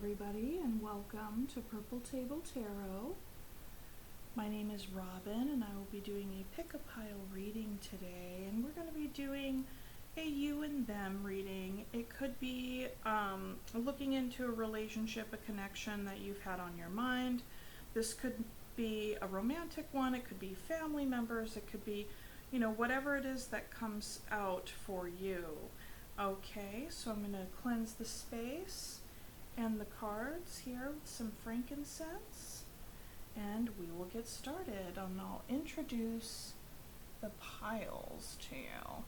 everybody, and welcome to Purple Table Tarot. My name is Robin, and I will be doing a pick-a-pile reading today, and we're going to be doing a you and them reading. It could be looking into a relationship, a connection that you've had on your mind. This could be a romantic one, it could be family members, it could be, whatever it is that comes out for you. Okay, so I'm going to cleanse the space and the cards here with some frankincense, and we will get started, and I'll introduce the piles to you.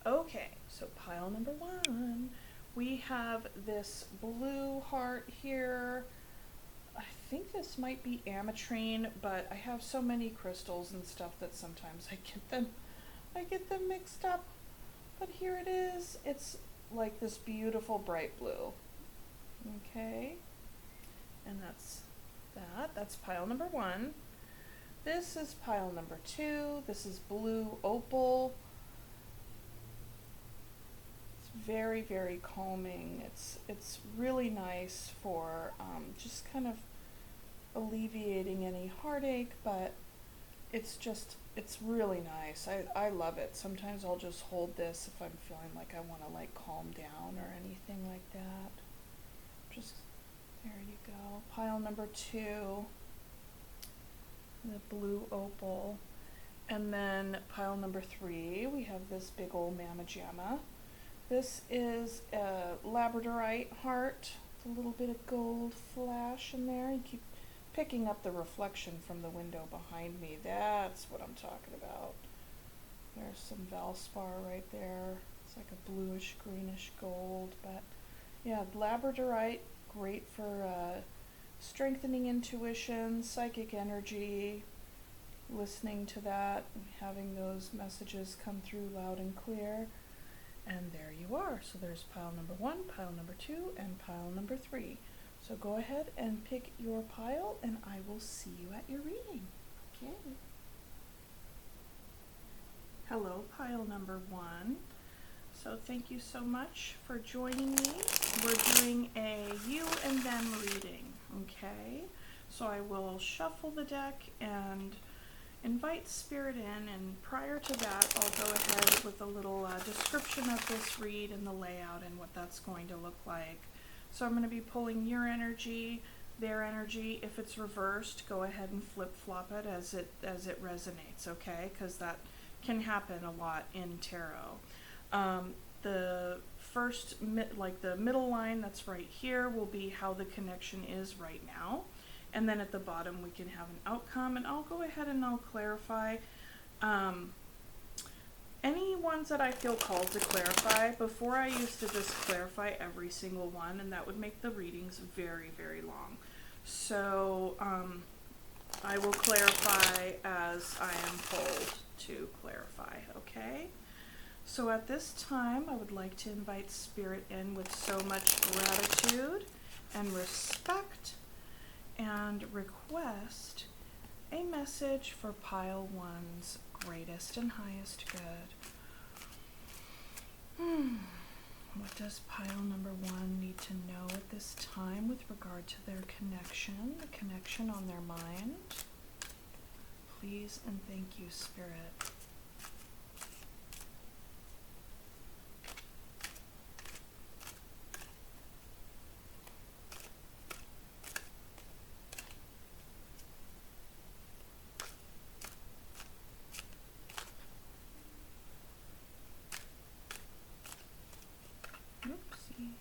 Okay, so pile number one, we have this blue heart here. I think this might be ametrine, but I have so many crystals and stuff that sometimes I get them mixed up. But here it is. It's like this beautiful bright blue. Okay, and that's pile number one. This is pile number two. This is blue opal. It's very, very calming. It's really nice for just kind of alleviating any heartache, but it's really nice. I love it. Sometimes I'll just hold this if I'm feeling like I want to calm down or anything like that. Just, there you go. Pile number two, the blue opal. And then pile number three, we have this big old mamma jamma. This is a labradorite heart with a little bit of gold flash in there. You keep picking up the reflection from the window behind me. That's what I'm talking about. There's some Valspar right there. It's like a bluish, greenish gold. But yeah, labradorite, great for strengthening intuition, psychic energy, listening to that, and having those messages come through loud and clear. And there you are. So there's pile number one, pile number two, and pile number three. So go ahead and pick your pile, and I will see you at your reading. Okay. Hello, pile number one. So thank you so much for joining me. We're doing a you and them reading, okay? So I will shuffle the deck and invite spirit in, and prior to that, I'll go ahead with a little description of this read and the layout and what that's going to look like. So I'm going to be pulling your energy, their energy. If it's reversed, go ahead and flip-flop it as it resonates, okay? Because that can happen a lot in tarot. The first, the middle line that's right here will be how the connection is right now. And then at the bottom we can have an outcome, and I'll go ahead and I'll clarify any ones that I feel called to clarify. Before, I used to just clarify every single one, and that would make the readings very, very long. So I will clarify as I am told to clarify, okay? So at this time, I would like to invite spirit in with so much gratitude and respect, and request a message for pile one's greatest and highest good. What does pile number one need to know at this time with regard to their connection, the connection on their mind? Please and thank you, Spirit. Oopsie.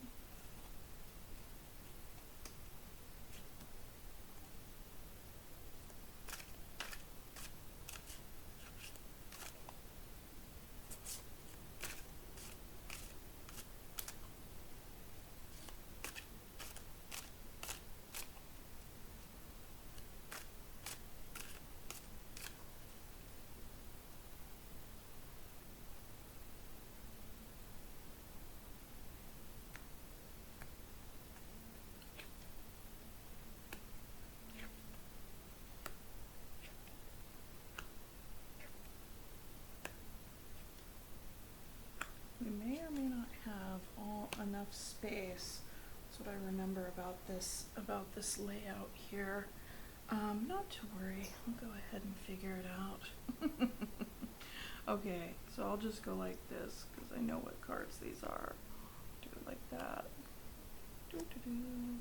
That's what I remember about this layout here. Not to worry, I'll go ahead and figure it out. Okay, so I'll just go like this because I know what cards these are. Do it like that. Doo-doo-doo.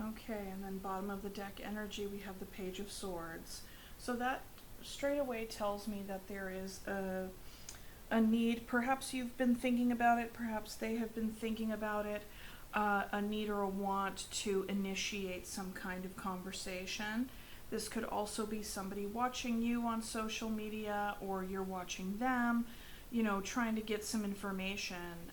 Okay, and then bottom of the deck energy, we have the Page of Swords. So that straight away tells me that there is a need. Perhaps you've been thinking about it, perhaps they have been thinking about it, a need or a want to initiate some kind of conversation. This could also be somebody watching you on social media, or you're watching them, you know, trying to get some information.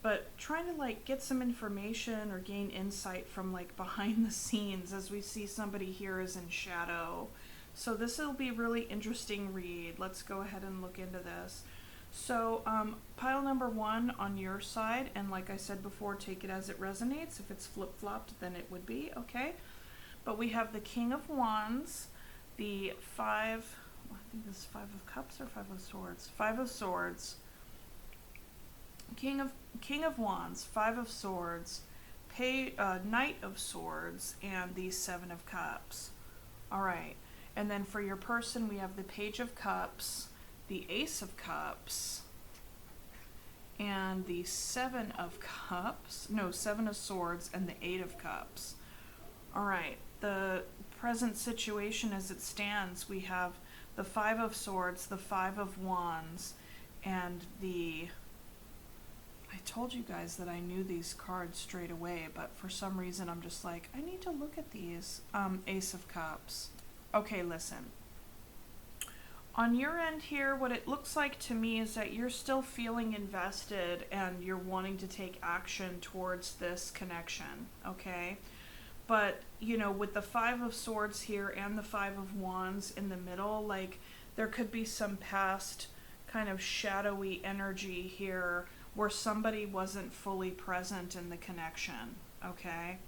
But trying to like get some information or gain insight from like behind the scenes, as we see somebody here is in shadow. So this will be a really interesting read. Let's go ahead and look into this. So pile number 1 on your side, and like I said before, take it as it resonates. If it's flip-flopped, then it would be, okay? But we have the King of Wands, the I think this is 5 of Cups or 5 of Swords? 5 of Swords. King of Wands, 5 of Swords, Knight of Swords, and the 7 of Cups. All right, and then for your person, we have the Page of Cups, the Ace of Cups, and the 7 of Cups. No, 7 of Swords, and the 8 of Cups. All right, the present situation as it stands, we have the 5 of Swords, the 5 of Wands, and the... I told you guys that I knew these cards straight away, but for some reason I'm just like, I need to look at these. Ace of Cups. Okay, listen. On your end here, what it looks like to me is that you're still feeling invested and you're wanting to take action towards this connection, okay? But, you know, with the 5 of Swords here and the 5 of Wands in the middle, like, there could be some past kind of shadowy energy here where somebody wasn't fully present in the connection, okay?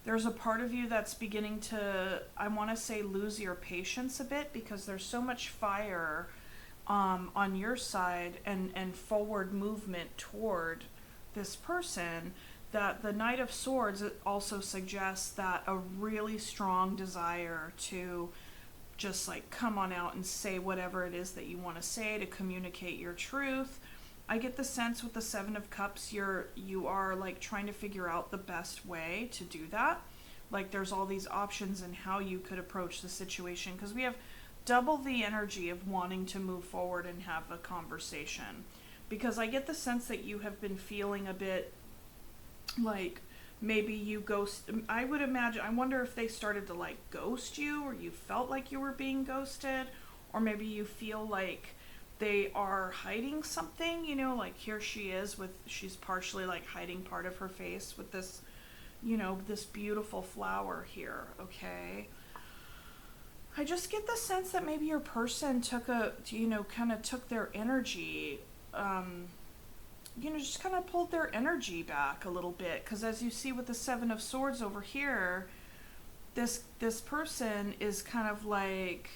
There's a part of you that's beginning to, I want to say, lose your patience a bit, because there's so much fire on your side and forward movement toward this person, that the Knight of Swords also suggests that a really strong desire to just like come on out and say whatever it is that you want to say, to communicate your truth. I get the sense with the 7 of Cups, you are like trying to figure out the best way to do that. Like there's all these options in how you could approach the situation, because we have double the energy of wanting to move forward and have a conversation. Because I get the sense that you have been feeling a bit like maybe you ghost, I would imagine, I wonder if they started to like ghost you, or you felt like you were being ghosted, or maybe you feel like they are hiding something, you know, like here she is she's partially like hiding part of her face with this, you know, this beautiful flower here, okay? I just get the sense that maybe your person took kind of took their energy, just kind of pulled their energy back a little bit, because as you see with the 7 of Swords over here, this person is kind of like,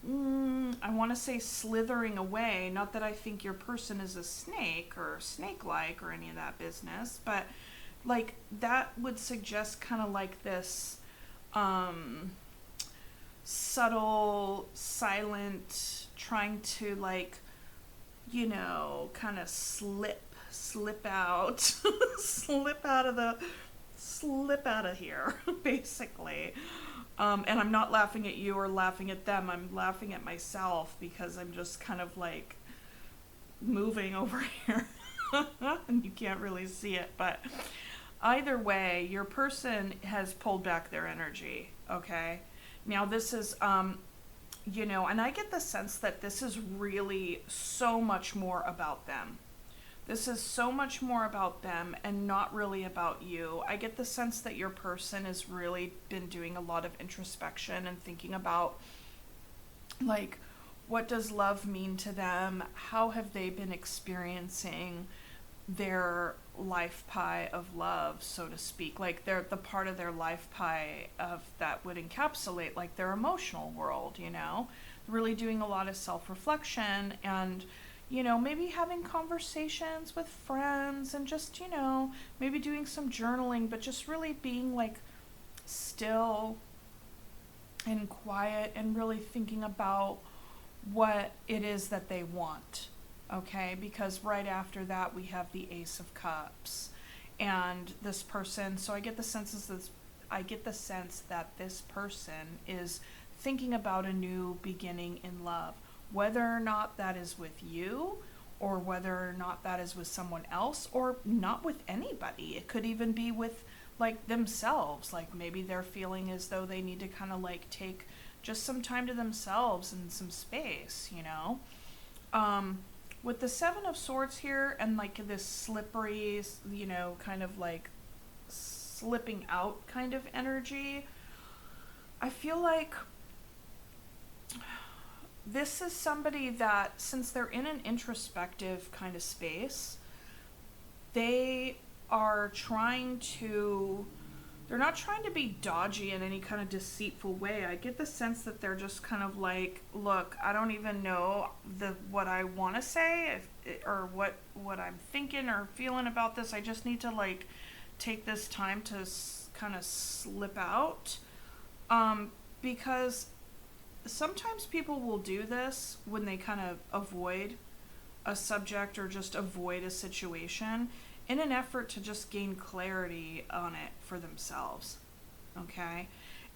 I want to say slithering away. Not that I think your person is a snake or snake-like or any of that business, but like that would suggest kind of like this subtle, silent, trying to like, you know, kind of slip out, slip out of here, basically. And I'm not laughing at you or laughing at them. I'm laughing at myself, because I'm just kind of like moving over here and you can't really see it. But either way, your person has pulled back their energy, okay? Now this is, and I get the sense that this is really so much more about them. This is so much more about them and not really about you. I get the sense that your person has really been doing a lot of introspection and thinking about, like, what does love mean to them? How have they been experiencing their life pie of love, so to speak. Like they're the part of their life pie of that would encapsulate like their emotional world, you know, really doing a lot of self-reflection and, you know, maybe having conversations with friends and just, you know, maybe doing some journaling, but just really being like still and quiet and really thinking about what it is that they want. Okay, because right after that we have the Ace of Cups, and this person. So I get the sense that this person is thinking about a new beginning in love, whether or not that is with you, or whether or not that is with someone else, or not with anybody. It could even be with like themselves. Like maybe they're feeling as though they need to kind of like take just some time to themselves and some space, you know. With the Seven of Swords here and like this slippery, you know, kind of like slipping out kind of energy, I feel like this is somebody that, since they're in an introspective kind of space, they are trying to, they're not trying to be dodgy in any kind of deceitful way. I get the sense that they're just kind of like, look, I don't even know what I want to say or what I'm thinking or feeling about this. I just need to like take this time to kind of slip out, because sometimes people will do this when they kind of avoid a subject or just avoid a situation in an effort to just gain clarity on it for themselves. Okay?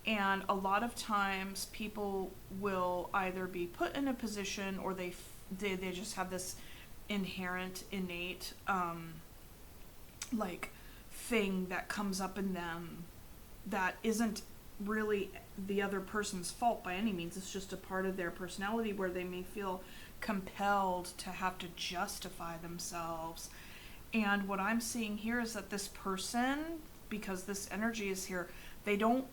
And a lot of times people will either be put in a position, or they just have this inherent, innate, like thing that comes up in them that isn't really the other person's fault by any means. It's just a part of their personality where they may feel compelled to have to justify themselves. And what I'm seeing here is that this person, because this energy is here, they don't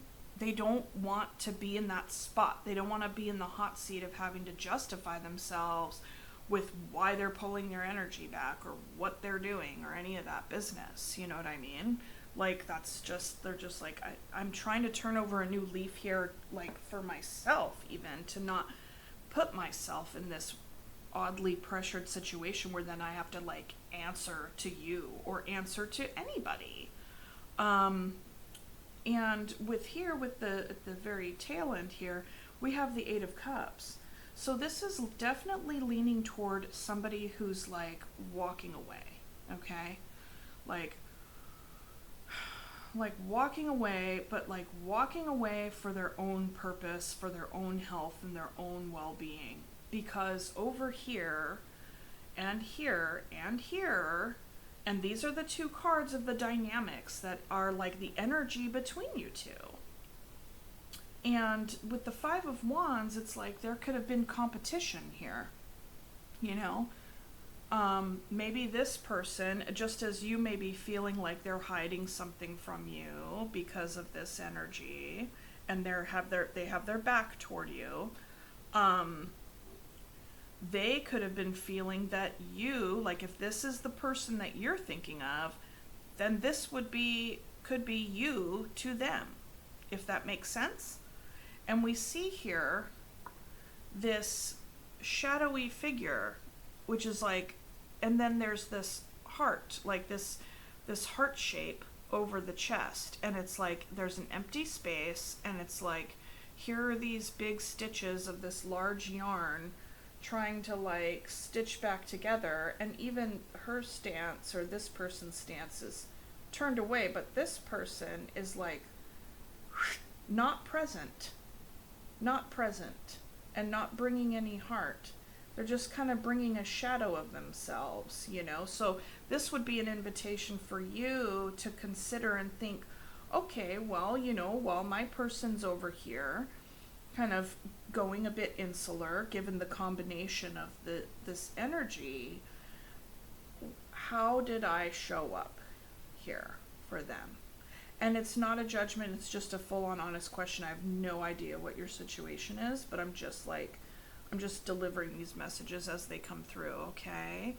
want to be in that spot. They don't want to be in the hot seat of having to justify themselves with why they're pulling their energy back or what they're doing or any of that business. You know what I mean? Like that's just, they're just like, I'm trying to turn over a new leaf here, like for myself even, to not put myself in this oddly pressured situation where then I have to like answer to you or answer to anybody. And with here, with the very tail end here, we have the Eight of Cups. So this is definitely leaning toward somebody who's like walking away, okay? Like walking away, but like walking away for their own purpose, for their own health and their own well-being. Because over here and here and here, and these are the two cards of the dynamics that are like the energy between you two. And with the Five of Wands, it's like there could have been competition here, you know? Maybe this person, just as you may be feeling like they're hiding something from you because of this energy, and they have their back toward you, they could have been feeling that you, like if this is the person that you're thinking of, then this could be you to them, if that makes sense. And we see here this shadowy figure, which is like, and then there's this heart, like this heart shape over the chest, and it's like there's an empty space, and it's like here are these big stitches of this large yarn trying to like stitch back together, and even her stance, or this person's stance, is turned away, but this person is like not present, and not bringing any heart. They're just kind of bringing a shadow of themselves, you know? So this would be an invitation for you to consider and think, okay, well, you know, while my person's over here kind of going a bit insular, given the combination of this energy, how did I show up here for them? And it's not a judgment, it's just a full-on honest question. I have no idea what your situation is, but I'm just delivering these messages as they come through, okay?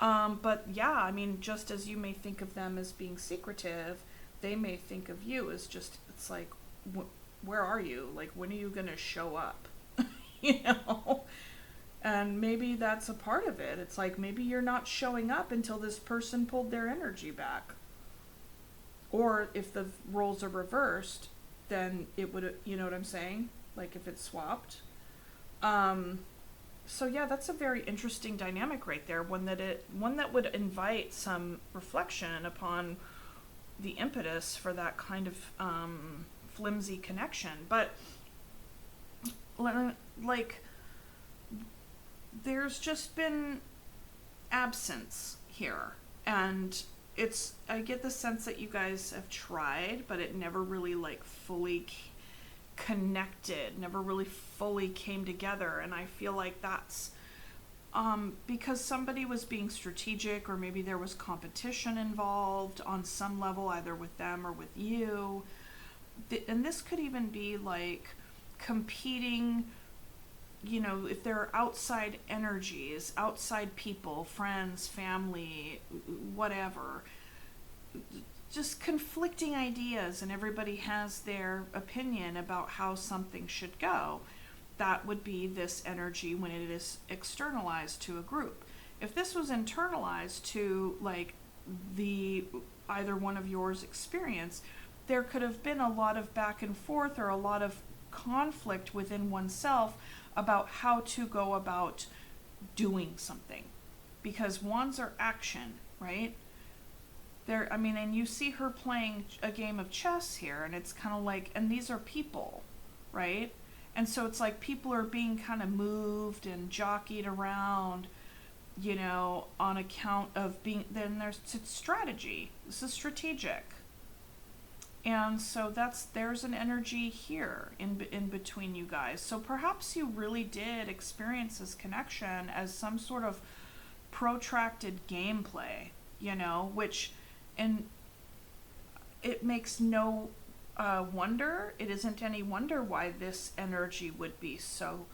But yeah, I mean, just as you may think of them as being secretive, they may think of you as just, it's like, where are you? Like, when are you going to show up? you know? And maybe that's a part of it. It's like maybe you're not showing up until this person pulled their energy back. Or if the roles are reversed, then it would, you know what I'm saying? Like if it's swapped. So yeah, that's a very interesting dynamic right there. One that would invite some reflection upon the impetus for that kind of flimsy connection. But like, there's just been absence here, and I get the sense that you guys have tried, but it never really like fully connected, never really fully came together. And I feel like that's because somebody was being strategic, or maybe there was competition involved on some level, either with them or with you. And this could even be like competing, you know, if there are outside energies, outside people, friends, family, whatever, just conflicting ideas, and everybody has their opinion about how something should go. That would be this energy when it is externalized to a group. If this was internalized to like the either one of yours experience, there could have been a lot of back and forth, or a lot of conflict within oneself about how to go about doing something, because wands are action, right? I mean, and you see her playing a game of chess here, and it's kind of like, and these are people, right? And so it's like people are being kind of moved and jockeyed around, you know, on account of being, then there's strategy. This is strategic. And so there's an energy here in between you guys. So perhaps you really did experience this connection as some sort of protracted gameplay, you know, which, and it makes no wonder, it isn't any wonder why this energy would be so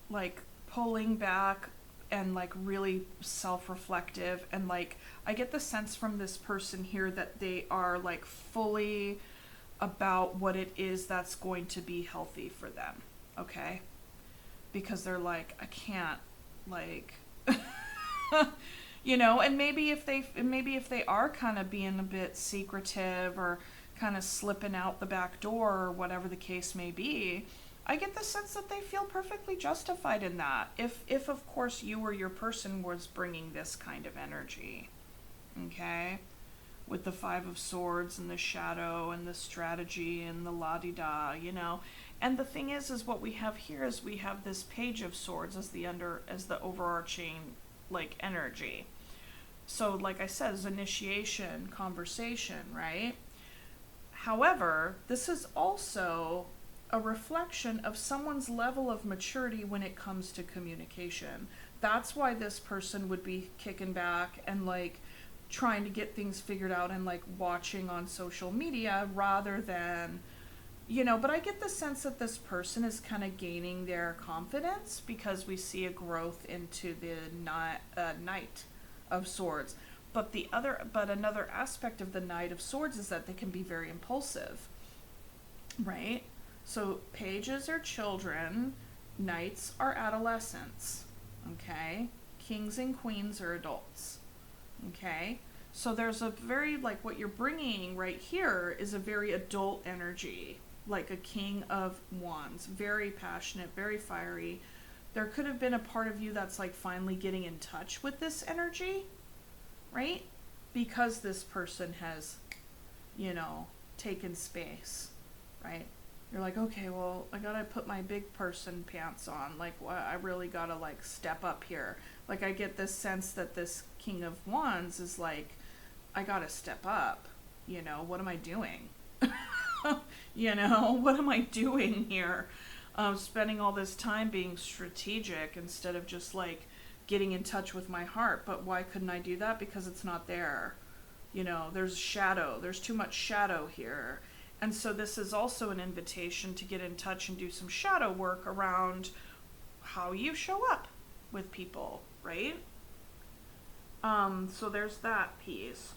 like pulling back and like really self-reflective. And like I get the sense from this person here that they are like fully about what it is that's going to be healthy for them, okay? Because they're like, I can't, like you know. And maybe if they are kind of being a bit secretive, or kind of slipping out the back door, or whatever the case may be, I get the sense that they feel perfectly justified in that. If of course you or your person was bringing this kind of energy, okay? With the Five of Swords and the shadow and the strategy and the la-di-da, you know. And the thing is what we have here is we have this Page of Swords as the overarching like energy. So like I said, it's initiation, conversation, right? However, this is also a reflection of someone's level of maturity when it comes to communication. That's why this person would be kicking back and like trying to get things figured out and like watching on social media rather than, you know. But I get the sense that this person is kind of gaining their confidence, because we see a growth into the Knight of Swords. But another aspect of the Knight of Swords is that they can be very impulsive, right? So pages are children, knights are adolescents, okay? Kings and queens are adults, okay? So there's a very, like, what you're bringing right here is a very adult energy, like a King of Wands, very passionate, very fiery. There could have been a part of you that's like finally getting in touch with this energy, right? Because this person has, you know, taken space, right? You're like, okay, well, I gotta put my big person pants on. Like, I really gotta, like, step up here. Like, I get this sense that this King of Wands is like, I gotta step up. You know, what am I doing? You know, what am I doing here? Spending all this time being strategic instead of just, like, getting in touch with my heart. But why couldn't I do that? Because it's not there. You know, there's shadow. There's too much shadow here. And so this is also an invitation to get in touch and do some shadow work around how you show up, with people, right? So there's that piece.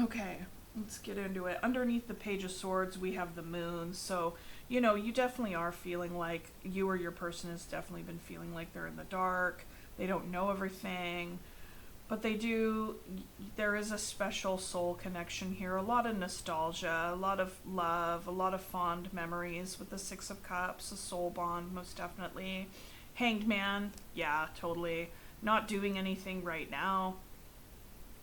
Okay, let's get into it. Underneath the Page of Swords, we have the moon. So, you know, you definitely are feeling like you or your person has definitely been feeling like they're in the dark. They don't know everything, but they do. There is a special soul connection here. A lot of nostalgia, a lot of love, a lot of fond memories with the Six of Cups, a soul bond, most definitely. Hanged Man, yeah, totally. Not doing anything right now,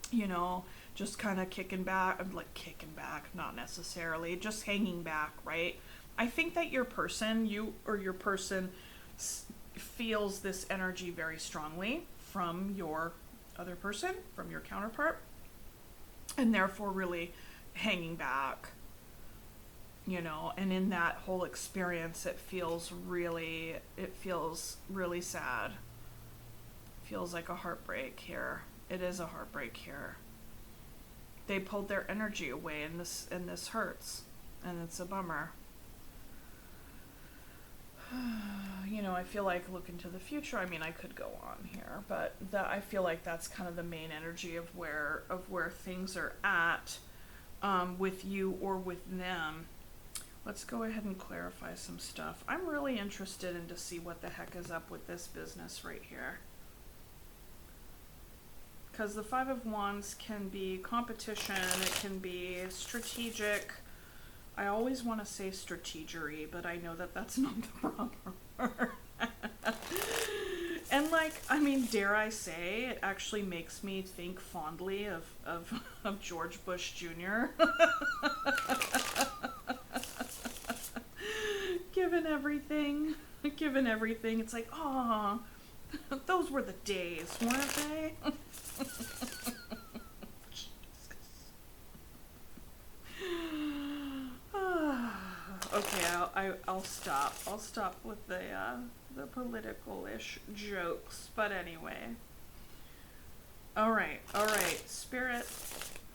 you know, just kind of kicking back, kicking back, not necessarily, just hanging back, right? I think that your person, you or your person, feels this energy very strongly from your other person, from your counterpart, and therefore really hanging back, you know, and in that whole experience it feels really sad. Feels like a heartbreak here. It is a heartbreak here. They pulled their energy away, and this hurts, and it's a bummer. You know, I feel like looking to the future. I mean, I could go on here, but I feel like that's kind of the main energy of where things are at, with you or with them. Let's go ahead and clarify some stuff. I'm really interested in to see what the heck is up with this business right here. Because the Five of Wands can be competition, it can be strategic. I always want to say strategery, but I know that that's not the proper word. And like, I mean, dare I say, it actually makes me think fondly of George Bush Jr. Given everything, it's like, ah, those were the days, weren't they? Okay, I'll stop. I'll stop with the political-ish jokes. But anyway. All right, Spirit.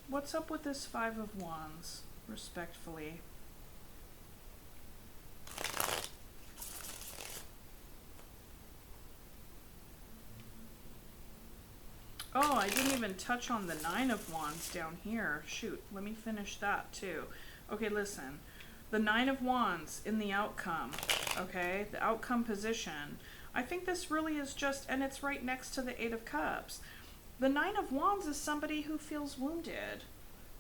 What's up with this Five of Wands? Respectfully. Oh, I didn't even touch on the Nine of Wands down here. Shoot, let me finish that too. Okay, listen. The Nine of Wands in the outcome, okay? The outcome position. I think this really is just, and it's right next to the Eight of Cups. The Nine of Wands is somebody who feels wounded.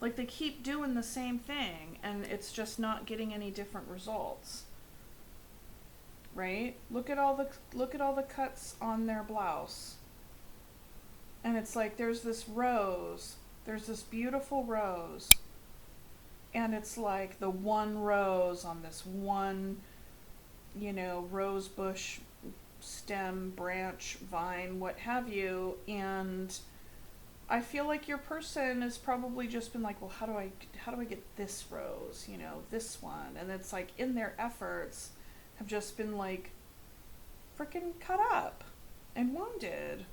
Like they keep doing the same thing, and it's just not getting any different results. Right? Look at all the cuts on their blouse. And it's like there's this rose. There's this beautiful rose. And it's like the one rose on this one, you know, rose bush, stem, branch, vine, what have you. And I feel like your person has probably just been like, well, how do I get this rose, you know, this one? And it's like in their efforts have just been like freaking cut up and wounded.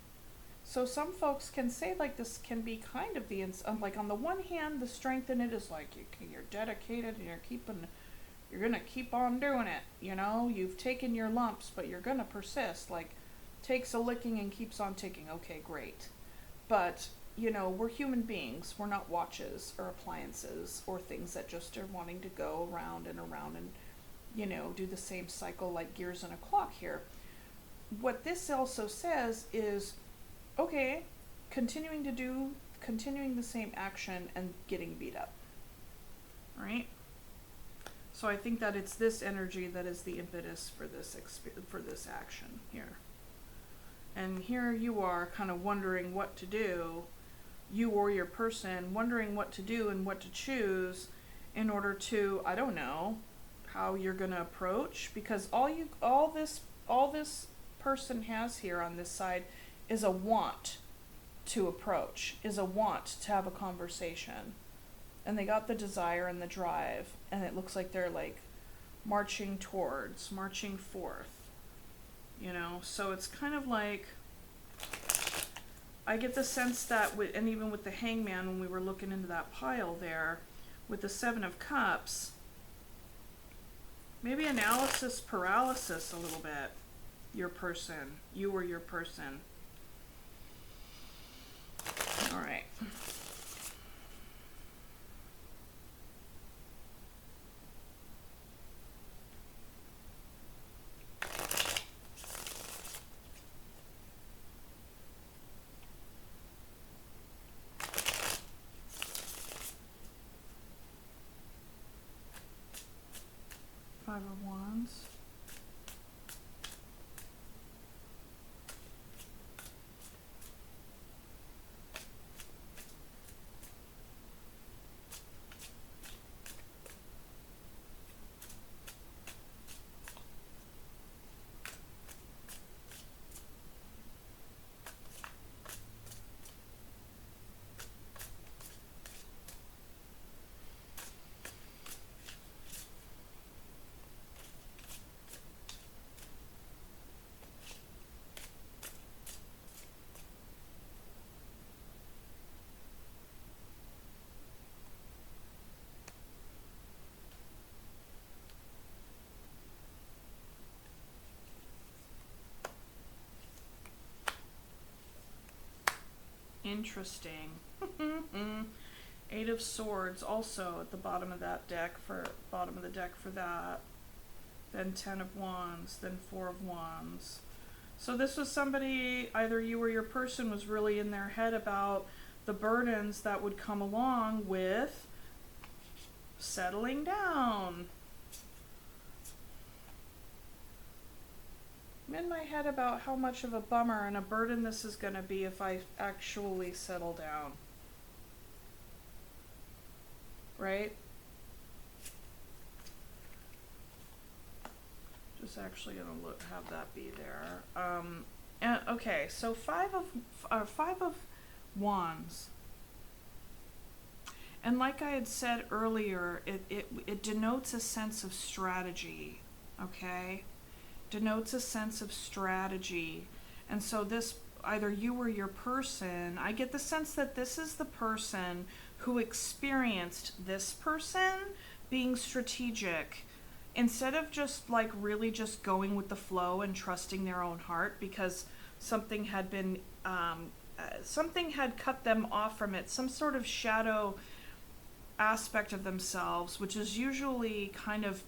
So some folks can say like this can be kind of the, like on the one hand, the strength in it is like you're dedicated and you're going to keep on doing it. You know, you've taken your lumps, but you're going to persist. Like takes a licking and keeps on ticking. Okay, great. But, you know, we're human beings. We're not watches or appliances or things that just are wanting to go around and, you know, do the same cycle like gears in a clock here. What this also says is, okay, continuing the same action and getting beat up. Right? So I think that it's this energy that is the impetus for this action here. And here you are kind of wondering what to do, you or your person wondering what to do and what to choose in order to, I don't know, how you're going to approach, because all this person has here on this side is a want to approach, is a want to have a conversation. And they got the desire and the drive, and it looks like they're like marching forth, you know? So it's kind of like, I get the sense that, and even with the Hangman, when we were looking into that pile there, with the Seven of Cups, Maybe analysis paralysis a little bit. Your person. You or your person. All right. Five of Wands. Interesting. Eight of Swords also at the bottom of that deck for that. Then 10 of Wands, then 4 of Wands. So this was somebody, either you or your person was really in their head about the burdens that would come along with settling down. I'm in my head about how much of a bummer and a burden this is going to be if I actually settle down. Right? Just actually going to have that be there. And, okay, so five of Wands. And like I had said earlier, it denotes a sense of strategy, okay? Denotes a sense of strategy. And so this, either you or your person, I get the sense that this is the person who experienced this person being strategic instead of just like really just going with the flow and trusting their own heart because something had been something had cut them off from it, some sort of shadow aspect of themselves, which is usually kind of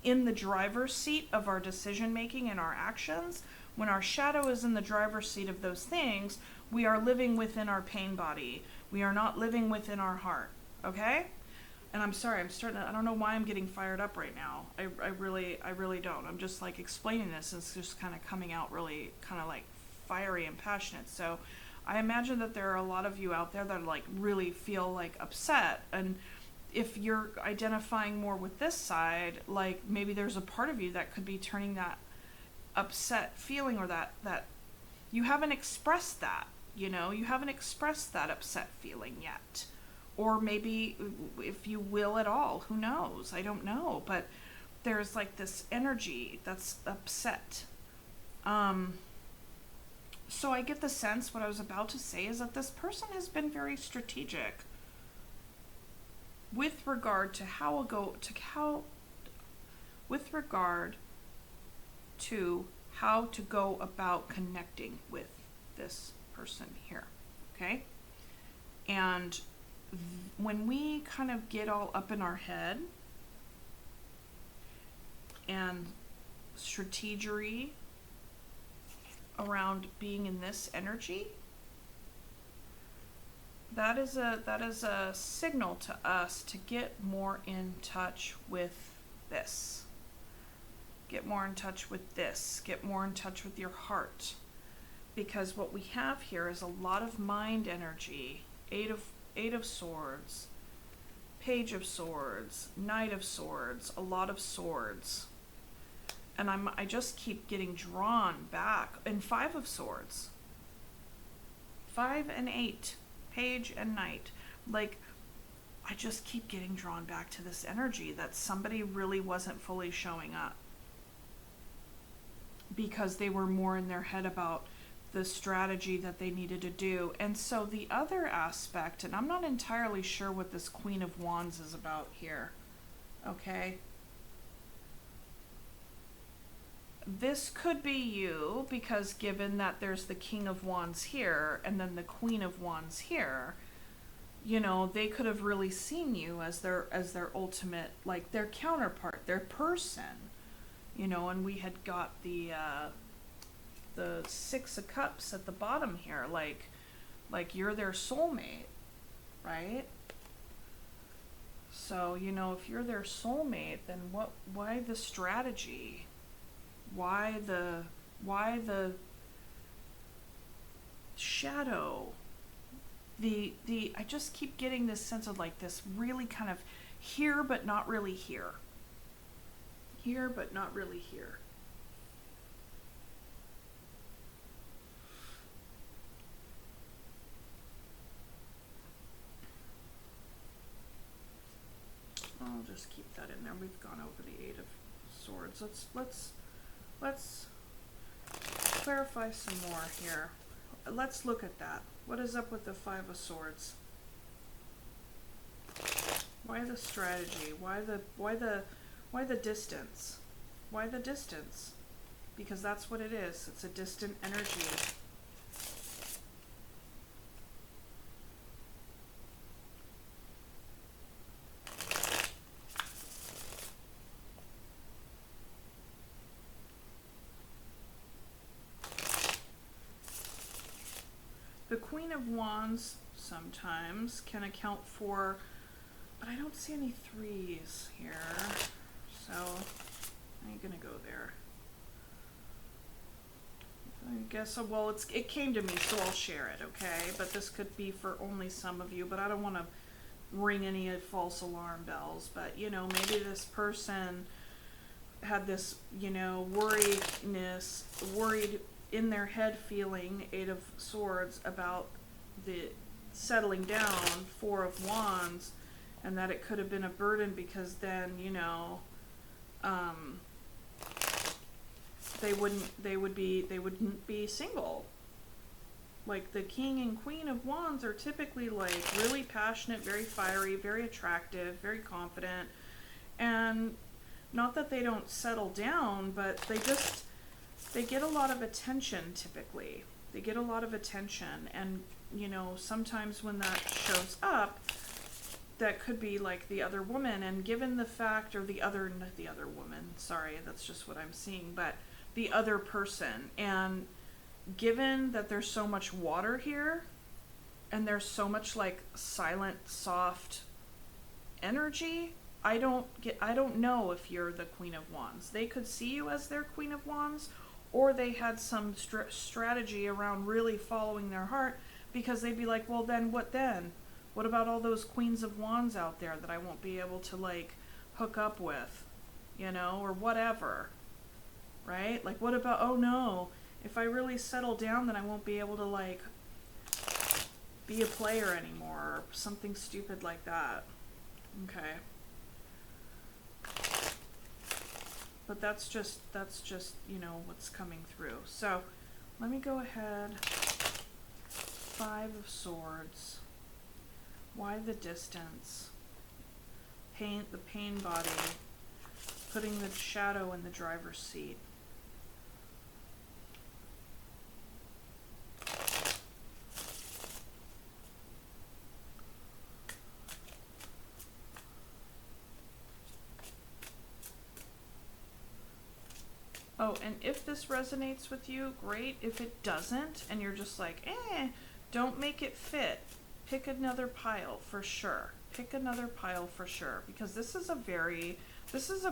in the driver's seat of our decision making and our actions. When our shadow is in the driver's seat of those things, we are living within our pain body. We are not living within our heart. Okay? And I'm sorry, I don't know why I'm getting fired up right now. I really don't. I'm just like explaining this, and it's just kind of coming out really kind of like fiery and passionate. So I imagine that there are a lot of you out there that like really feel like upset, and if you're identifying more with this side, like maybe there's a part of you that could be turning that upset feeling, or that you haven't expressed that, you haven't expressed that upset feeling yet. Or maybe if you will at all, who knows? I don't know, but there's like this energy that's upset. So I get the sense what I was about to say is that this person has been very strategic with regard to with regard to how to go about connecting with this person here, okay? And when we kind of get all up in our head and strategery around being in this energy, that is a signal to us to get more in touch with this. Get more in touch with this. Get more in touch with your heart. Because what we have here is a lot of mind energy. Eight of Swords, Page of Swords, Knight of Swords, a lot of swords. And I just keep getting drawn back. And 5 of Swords. 5 and 8. Page and Knight. Like, I just keep getting drawn back to this energy that somebody really wasn't fully showing up. Because they were more in their head about the strategy that they needed to do. And so the other aspect, and I'm not entirely sure what this Queen of Wands is about here, okay? this could be you, because given that there's the King of Wands here and then the Queen of Wands here, you know, they could have really seen you as their ultimate, like their counterpart, their person, you know. And we had got the Six of Cups at the bottom here, like you're their soulmate, right? So, you know, if you're their soulmate, then why the strategy? Why the shadow? I just keep getting this sense of like this really kind of here but not really here. Here but not really here. I'll just keep that in there. We've gone over the Eight of Swords. Let's clarify some more here. Let's look at that. What is up with the Five of Swords? Why the strategy? Why the distance? Why the distance? Because that's what it is. It's a distant energy. The Queen of Wands sometimes can account for, but I don't see any threes here, so I ain't gonna go there. I guess, well, it came to me, so I'll share it, okay? But this could be for only some of you, but I don't want to ring any false alarm bells. But, you know, maybe this person had this, you know, worried in their head feeling, Eight of Swords, about the settling down, Four of Wands, and that it could have been a burden because then, you know, they wouldn't be single. Like the King and Queen of Wands are typically like really passionate, very fiery, very attractive, very confident, and not that they don't settle down, but they get a lot of attention typically. They get a lot of attention, and you know, sometimes when that shows up, that could be like the other woman, and given the fact, or not the other woman, sorry, that's just what I'm seeing, but the other person, and given that there's so much water here, and there's so much like silent, soft energy, I don't know if you're the Queen of Wands. They could see you as their Queen of Wands, or they had some strategy around really following their heart, because they'd be like, well, then what then? What about all those Queens of Wands out there that I won't be able to like hook up with, you know, or whatever, right? Like, what about, oh no, if I really settle down, then I won't be able to like be a player anymore, or something stupid like that. Okay. But that's just, you know, what's coming through. So let me go ahead. Five of Swords. Why the distance? The pain body. Putting the shadow in the driver's seat. Oh, and if this resonates with you, great. If it doesn't, and you're just like, don't make it fit. Pick another pile for sure. Pick another pile for sure. Because this is a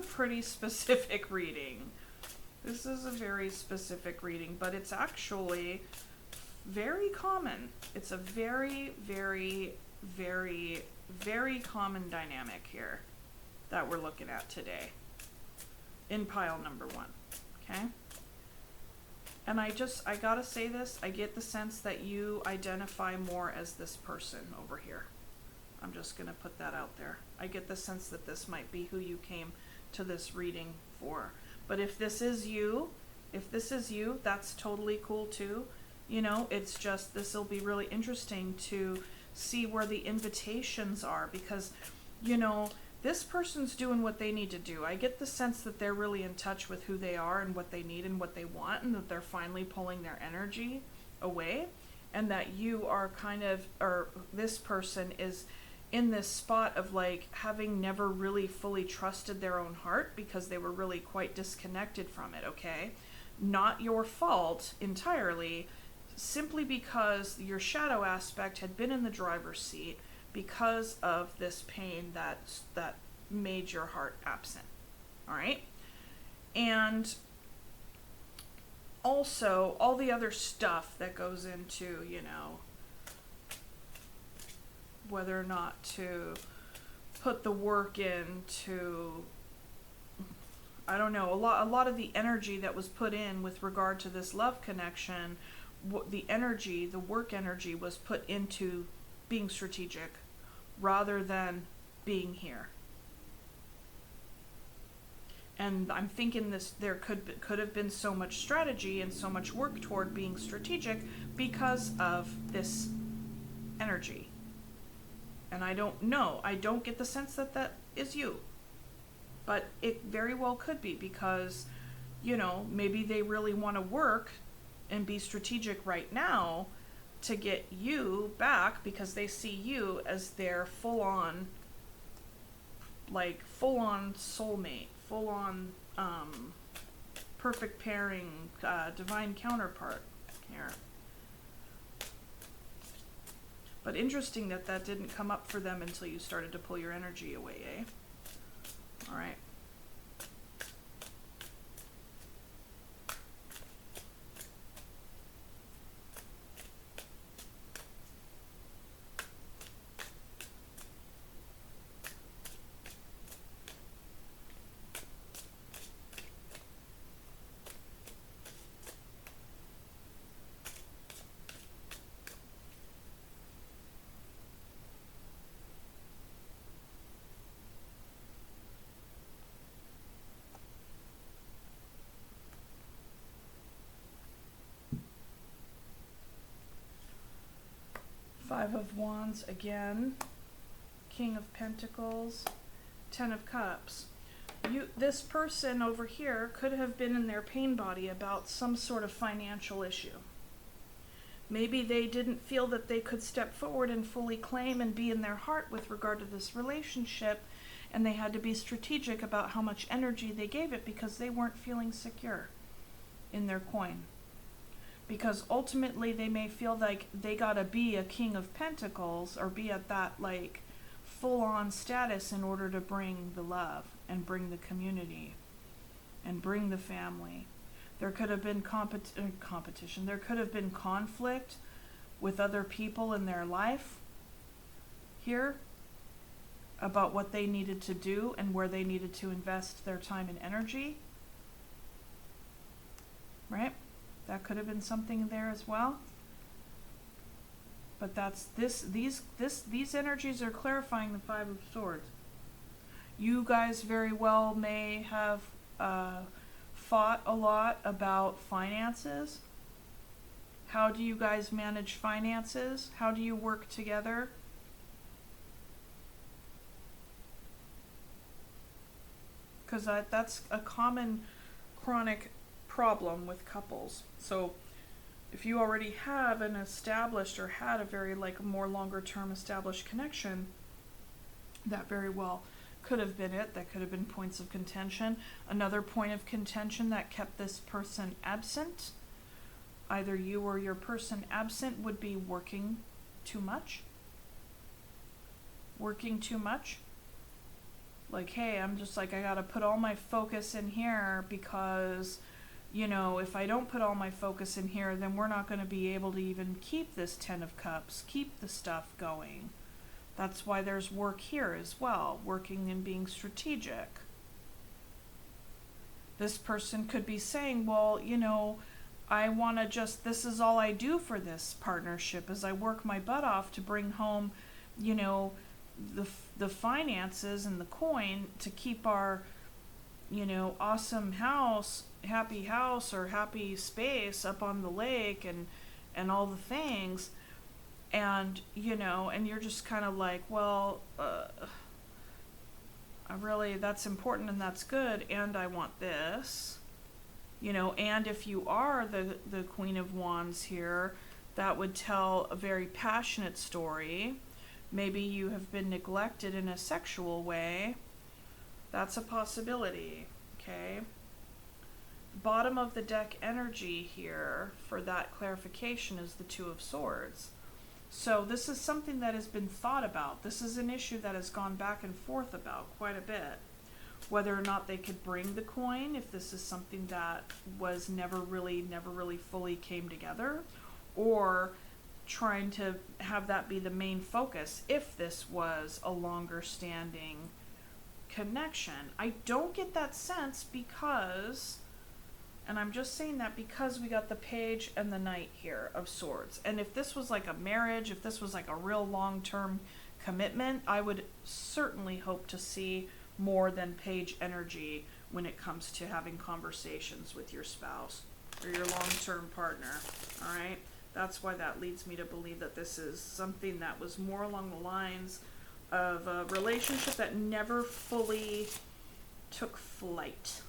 pretty specific reading. This is a very specific reading, but it's actually very common. It's a very, very, very, very common dynamic here that we're looking at today in pile number 1. Okay? And I gotta say this, I get the sense that you identify more as this person over here. I'm just gonna put that out there. I get the sense that this might be who you came to this reading for. But if this is you, that's totally cool too. You know, it's just, this'll be really interesting to see where the invitations are, because, you know, This person's doing what they need to do. I get the sense that they're really in touch with who they are and what they need and what they want, and that they're finally pulling their energy away, and that you are kind of, or this person is in this spot of like having never really fully trusted their own heart because they were really quite disconnected from it, okay? Not your fault entirely, simply because your shadow aspect had been in the driver's seat because of this pain that made your heart absent. All right? And also all the other stuff that goes into, you know, whether or not to put the work into, I don't know, a lot of the energy that was put in with regard to this love connection, the energy, the work energy was put into being strategic rather than being here. And I'm thinking this, there could have been so much strategy and so much work toward being strategic because of this energy. And I don't know. I don't get the sense that that is you. But it very well could be because, you know, maybe they really want to work and be strategic right now to get you back because they see you as their full-on, like full-on soulmate, full-on perfect pairing, divine counterpart here. But interesting that that didn't come up for them until you started to pull your energy away, eh? All right. Five of Wands again, King of Pentacles, Ten of Cups. This person over here could have been in their pain body about some sort of financial issue. Maybe they didn't feel that they could step forward and fully claim and be in their heart with regard to this relationship, and they had to be strategic about how much energy they gave it because they weren't feeling secure in their coin. Because ultimately they may feel like they gotta be a King of Pentacles or be at that like full-on status in order to bring the love and bring the community and bring the family. There could have been competition. There could have been conflict with other people in their life here about what they needed to do and where they needed to invest their time and energy. Right? That could have been something there as well. But that's these energies are clarifying the Five of Swords. You guys very well may have fought a lot about finances. How do you guys manage finances? How do you work together? Because that's a common chronic problem with couples. So if you already have an established or had a very like more longer term established connection, that very well could have been it. That could have been points of contention. Another point of contention that kept this person absent, either you or your person absent, would be working too much. Working too much. Like, hey, I'm just like, I gotta put all my focus in here because, you know, if I don't put all my focus in here, then we're not going to be able to even keep this Ten of Cups, keep the stuff going. That's why there's work here as well, working and being strategic. This person could be saying, well, you know, I want to just, this is all I do for this partnership is I work my butt off to bring home, you know, the finances and the coin to keep our, you know, awesome house, happy house or happy space up on the lake and all the things. And, you know, and you're just kind of like, well, that's important and that's good, and I want this. And if you are the Queen of Wands here, that would tell a very passionate story. Maybe you have been neglected in a sexual way. That's a possibility, okay? Bottom of the deck energy here for that clarification is the Two of Swords. So this is something that has been thought about. This is an issue that has gone back and forth about quite a bit. Whether or not they could bring the coin, if this is something that was never really fully came together, or trying to have that be the main focus if this was a longer standing connection. I don't get that sense because, and I'm just saying that because we got the Page and the Knight here of Swords. And if this was like a marriage, if this was like a real long-term commitment, I would certainly hope to see more than Page energy when it comes to having conversations with your spouse or your long-term partner, all right? That's why that leads me to believe that this is something that was more along the lines of a relationship that never fully took flight.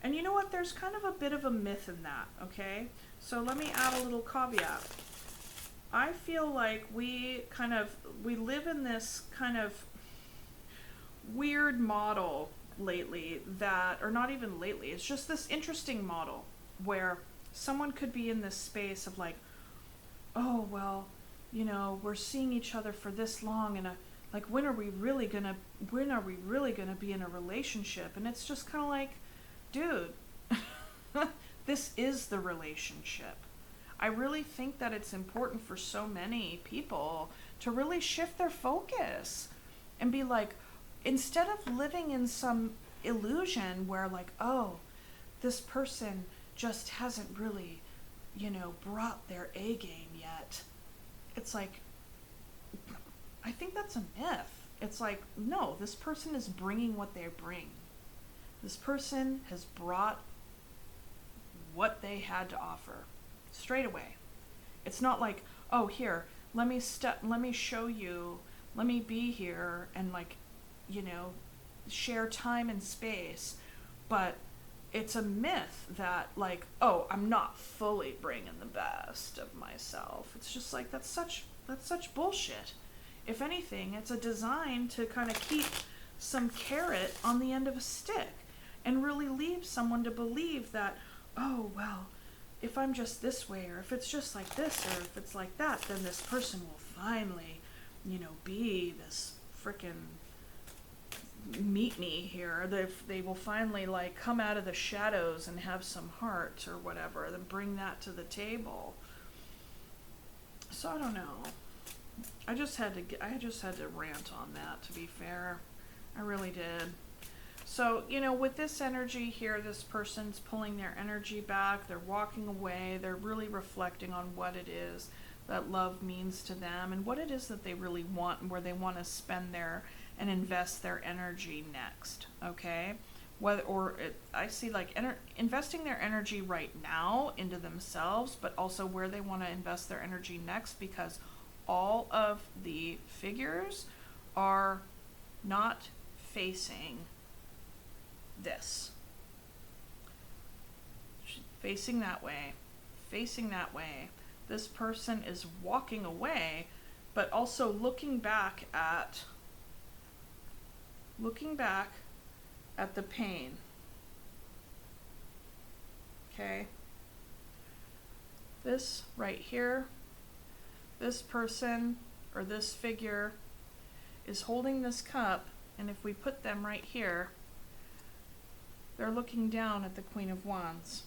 And you know what? There's kind of a bit of a myth in that, okay? So let me add a little caveat. I feel like we live in this kind of weird model lately that, or not even lately, it's just this interesting model where someone could be in this space of like, oh, well, we're seeing each other for this long, and like, when are we really gonna be in a relationship? And it's just kind of like, dude, this is the relationship. I really think that it's important for so many people to really shift their focus and be like, instead of living in some illusion where like, oh, this person just hasn't really, brought their A game yet. It's like, I think that's a myth. It's like, no, this person is bringing what they bring. This person has brought what they had to offer straight away. It's not like, oh, here, let me show you, let me be here and like, share time and space. But it's a myth that like, oh, I'm not fully bringing the best of myself. It's just like, that's such bullshit. If anything, it's a design to kind of keep some carrot on the end of a stick and really leave someone to believe that, oh, well, if I'm just this way, or if it's just like this, or if it's like that, then this person will finally, be this frickin' meet me here. They will finally like come out of the shadows and have some heart or whatever, then bring that to the table. So I don't know. I just had to rant on that, to be fair. I really did. So, with this energy here, this person's pulling their energy back, they're walking away, they're really reflecting on what it is that love means to them and what it is that they really want and where they want to spend and invest their energy next, okay? I see like investing their energy right now into themselves, but also where they want to invest their energy next, because all of the figures are not facing this. Facing that way. This person is walking away, but also looking back at the pain. Okay? This right here, this person or this figure is holding this cup, and if we put them right here, they're looking down at the Queen of Wands.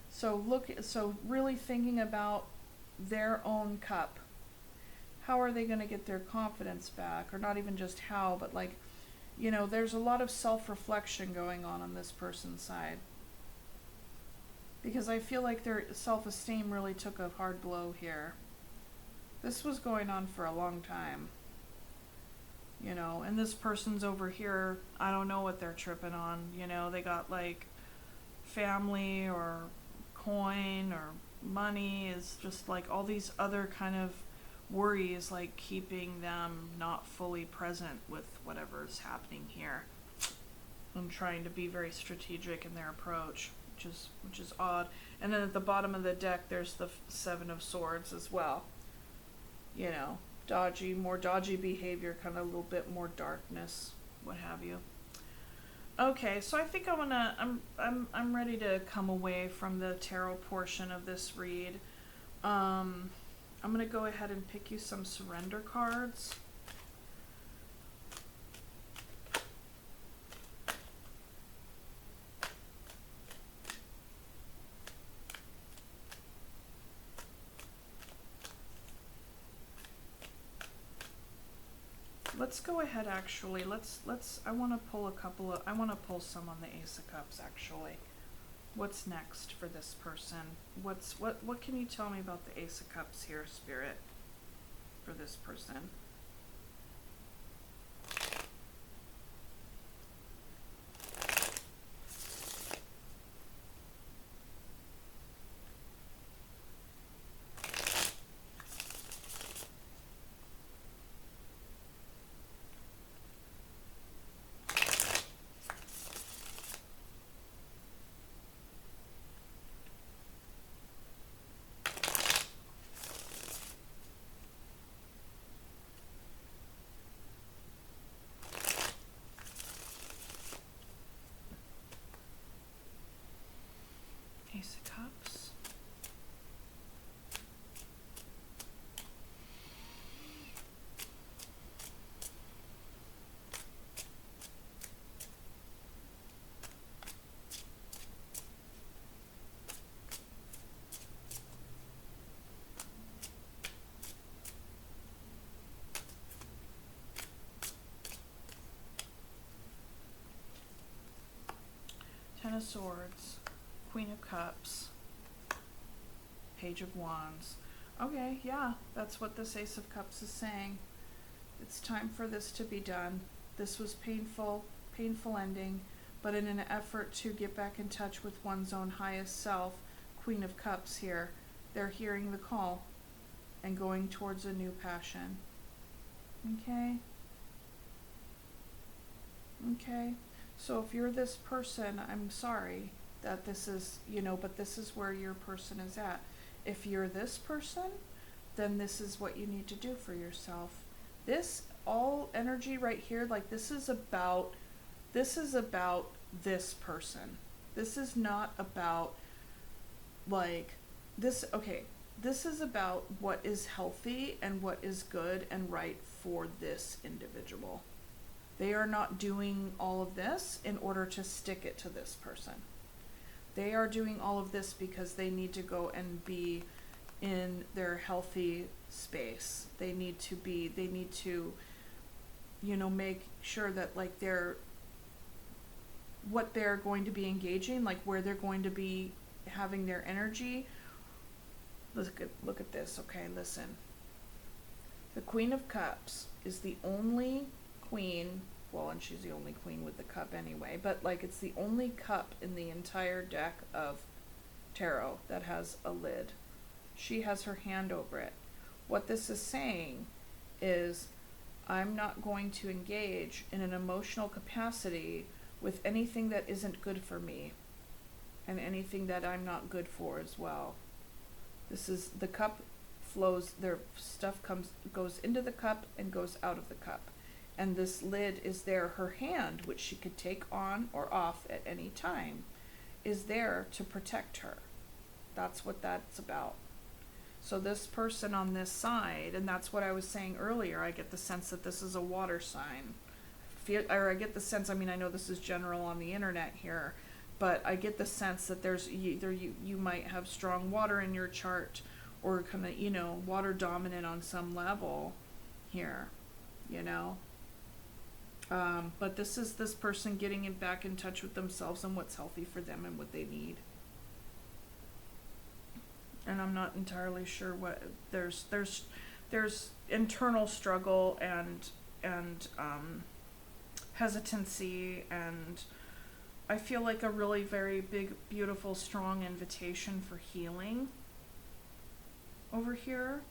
So really thinking about their own cup. How are they going to get their confidence back? Or not even just how, but like, there's a lot of self-reflection going on this person's side. Because I feel like their self-esteem really took a hard blow here. This was going on for a long time. And this person's over here, I don't know what they're tripping on. They got like family or coin or money, is just like all these other kind of worry is like keeping them not fully present with whatever's happening here. I'm trying to be very strategic in their approach, which is odd. And then at the bottom of the deck, there's the Seven of Swords as well. You know, more dodgy behavior, kind of a little bit more darkness, what have you. Okay, so I think I'm ready to come away from the tarot portion of this read. I'm gonna go ahead and pick you some surrender cards. Let's go ahead actually. I want to pull some on the Ace of Cups actually. What's next for this person? What can you tell me about the Ace of Cups here, Spirit, for this person? Ace of Cups. Ten of Swords. Queen of Cups. Page of Wands. Okay, yeah, that's what this Ace of Cups is saying. It's time for this to be done. This was painful ending, but in an effort to get back in touch with one's own highest self, Queen of Cups here, they're hearing the call and going towards a new passion. Okay? Okay. So if you're this person, I'm sorry that this is, but this is where your person is at. If you're this person, then this is what you need to do for yourself. This all energy right here, like this is about this person. This is not about like this. Okay, this is about what is healthy and what is good and right for this individual. They are not doing all of this in order to stick it to this person. They are doing all of this because they need to go and be in their healthy space. They need to, make sure that like what they're going to be engaging, like where they're going to be having their energy. Look at this, okay, listen. The Queen of Cups is the only queen, well, and she's the only queen with the cup anyway, but like it's the only cup in the entire deck of tarot that has a lid. She has her hand over it. What this is saying is, I'm not going to engage in an emotional capacity with anything that isn't good for me and anything that I'm not good for as well. This is, the cup flows, their stuff goes into the cup and goes out of the cup. And this lid is there. Her hand, which she could take on or off at any time, is there to protect her. That's what that's about. So this person on this side, and that's what I was saying earlier, I get the sense that this is a water sign. I get the sense, I mean, I know this is general on the internet here, but I get the sense that there's either you might have strong water in your chart or kind of, water dominant on some level here, But this is this person getting back in touch with themselves and what's healthy for them and what they need. And I'm not entirely sure what there's internal struggle and hesitancy, and I feel like a really very big, beautiful, strong invitation for healing over here,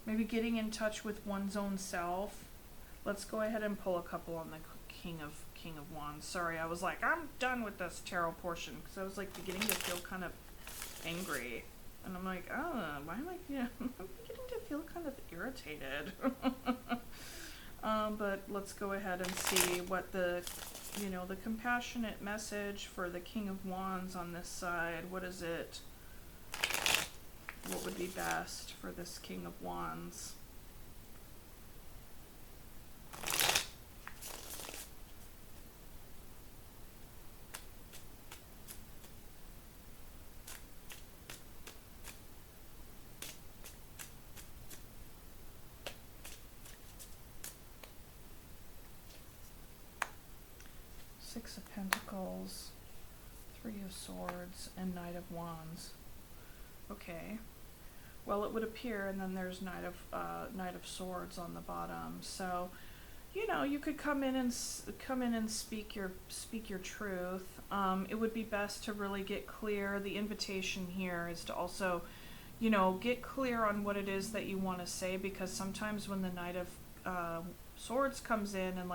maybe getting in touch with one's own self. Let's go ahead and pull a couple on the King of Wands. Sorry, I was like, I'm done with this tarot portion because I was like beginning to feel kind of angry, and I'm like, oh, why am I? Yeah, I'm beginning to feel kind of irritated. But let's go ahead and see what the compassionate message for the King of Wands on this side. What is it? What would be best for this King of Wands? Six of Pentacles, Three of Swords, and Knight of Wands. Okay. Well, it would appear, and then there's Knight of Swords on the bottom. So, you could come in and speak your truth. It would be best to really get clear. The invitation here is to also, get clear on what it is that you want to say, because sometimes when the Knight of Swords comes in and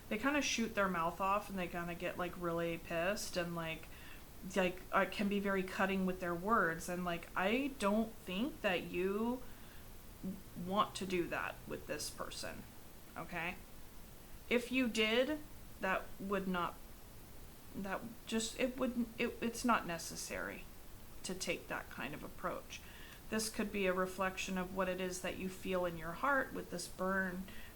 they kind of shoot their mouth off and they kind of get really pissed and can be very cutting with their words, and I don't think that you want to do that with this person. Okay, if you did, it's not necessary to take that kind of approach. This could be a reflection of what it is that you feel in your heart with this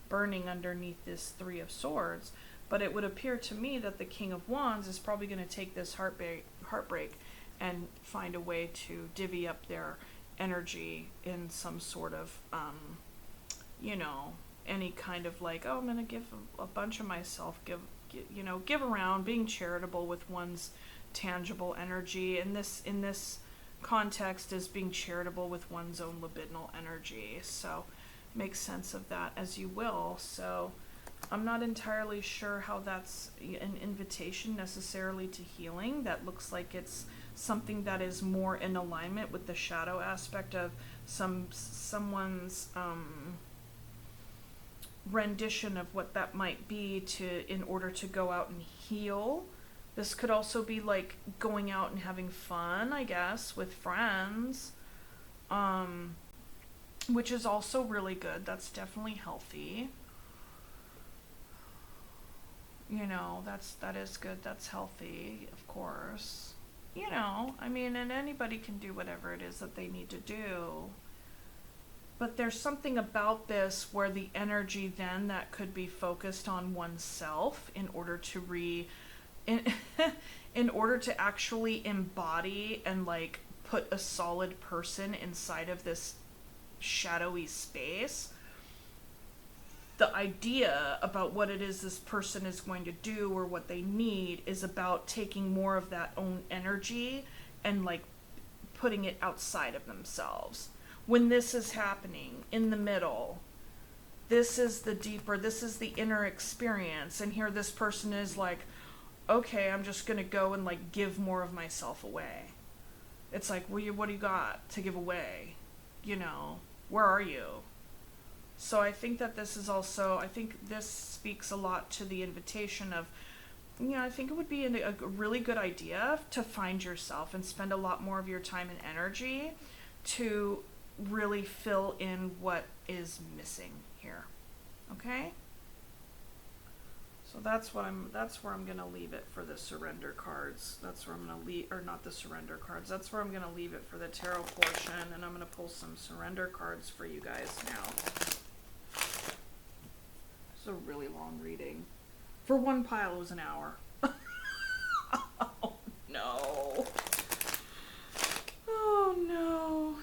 burning underneath this Three of Swords. But it would appear to me that the King of Wands is probably going to take this heartbreak and find a way to divvy up their energy in some sort of, any kind of I'm going to give a bunch of myself, give around, being charitable with one's tangible energy. And this, in this context, is being charitable with one's own libidinal energy. So make sense of that as you will. So I'm not entirely sure how that's an invitation necessarily to healing. That looks like it's something that is more in alignment with the shadow aspect of someone's rendition of what that might be in order to go out and heal. This could also be going out and having fun, I guess, with friends, which is also really good. That's definitely healthy. That is good. That's healthy, of course. And anybody can do whatever it is that they need to do. But there's something about this where the energy then that could be focused on oneself in order to in order to actually embody and put a solid person inside of this shadowy space. The idea about what it is this person is going to do or what they need is about taking more of that own energy and putting it outside of themselves. When this is happening in the middle, this is the inner experience. And here this person is okay, I'm just going to go and give more of myself away. It's what do you got to give away? Where are you? So I think that this is also, I think this speaks a lot to the invitation of, I think it would be a really good idea to find yourself and spend a lot more of your time and energy to really fill in what is missing here. Okay? So that's where I'm going to leave it for the surrender cards. That's where I'm going to leave, or not the surrender cards. That's where I'm going to leave it for the tarot portion, and I'm going to pull some surrender cards for you guys now. It's a really long reading. For one pile, it was an hour. Oh, no. Oh, no.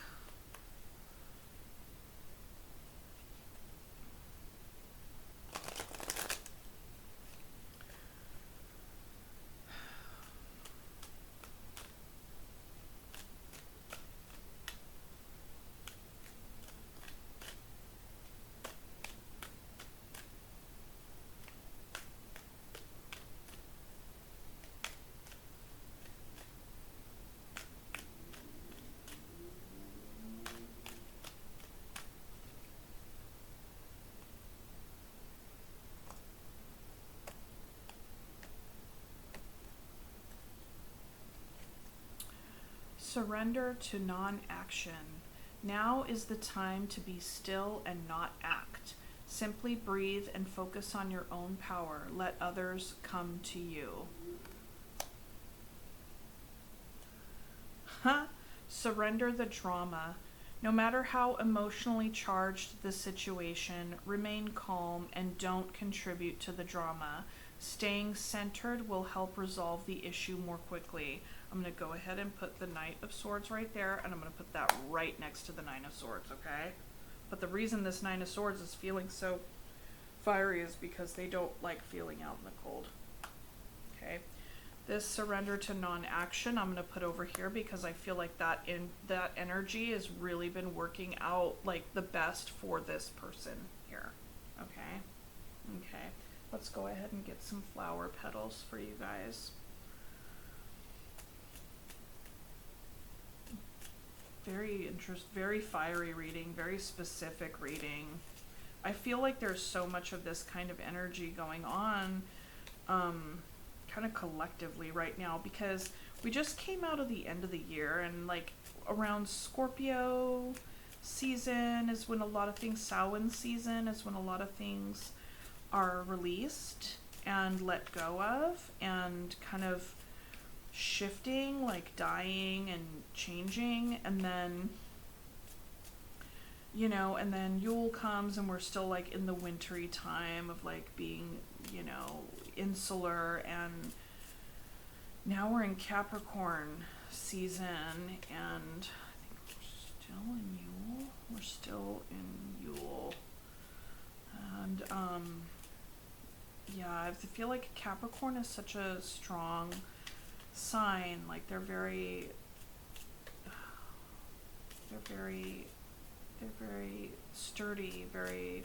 Surrender to non-action. Now is the time to be still and not act. Simply breathe and focus on your own power. Let others come to you. Surrender the drama. No matter how emotionally charged the situation, remain calm and don't contribute to the drama. Staying centered will help resolve the issue more quickly. I'm going to go ahead and put the Knight of Swords right there, and I'm going to put that right next to the Nine of Swords, okay? But the reason this Nine of Swords is feeling so fiery is because they don't like feeling out in the cold. Okay. This surrender to non-action I'm going to put over here because I feel like that energy has really been working out like the best for this person here. Okay. Okay. Let's go ahead and get some flower petals for you guys. Very very fiery reading, very specific reading. I feel like there's so much of this kind of energy going on kind of collectively right now because we just came out of the end of the year, and like around Scorpio season is when a lot of things, Samhain season is when a lot of things are released and let go of and kind of shifting, like dying and changing, and then you know, and then Yule comes and we're still like in the wintry time of like being, you know, insular, and now we're in Capricorn season, and I think we're still in Yule. We're still in Yule. And yeah, I feel like Capricorn is such a strong sign. Like they're very sturdy, very,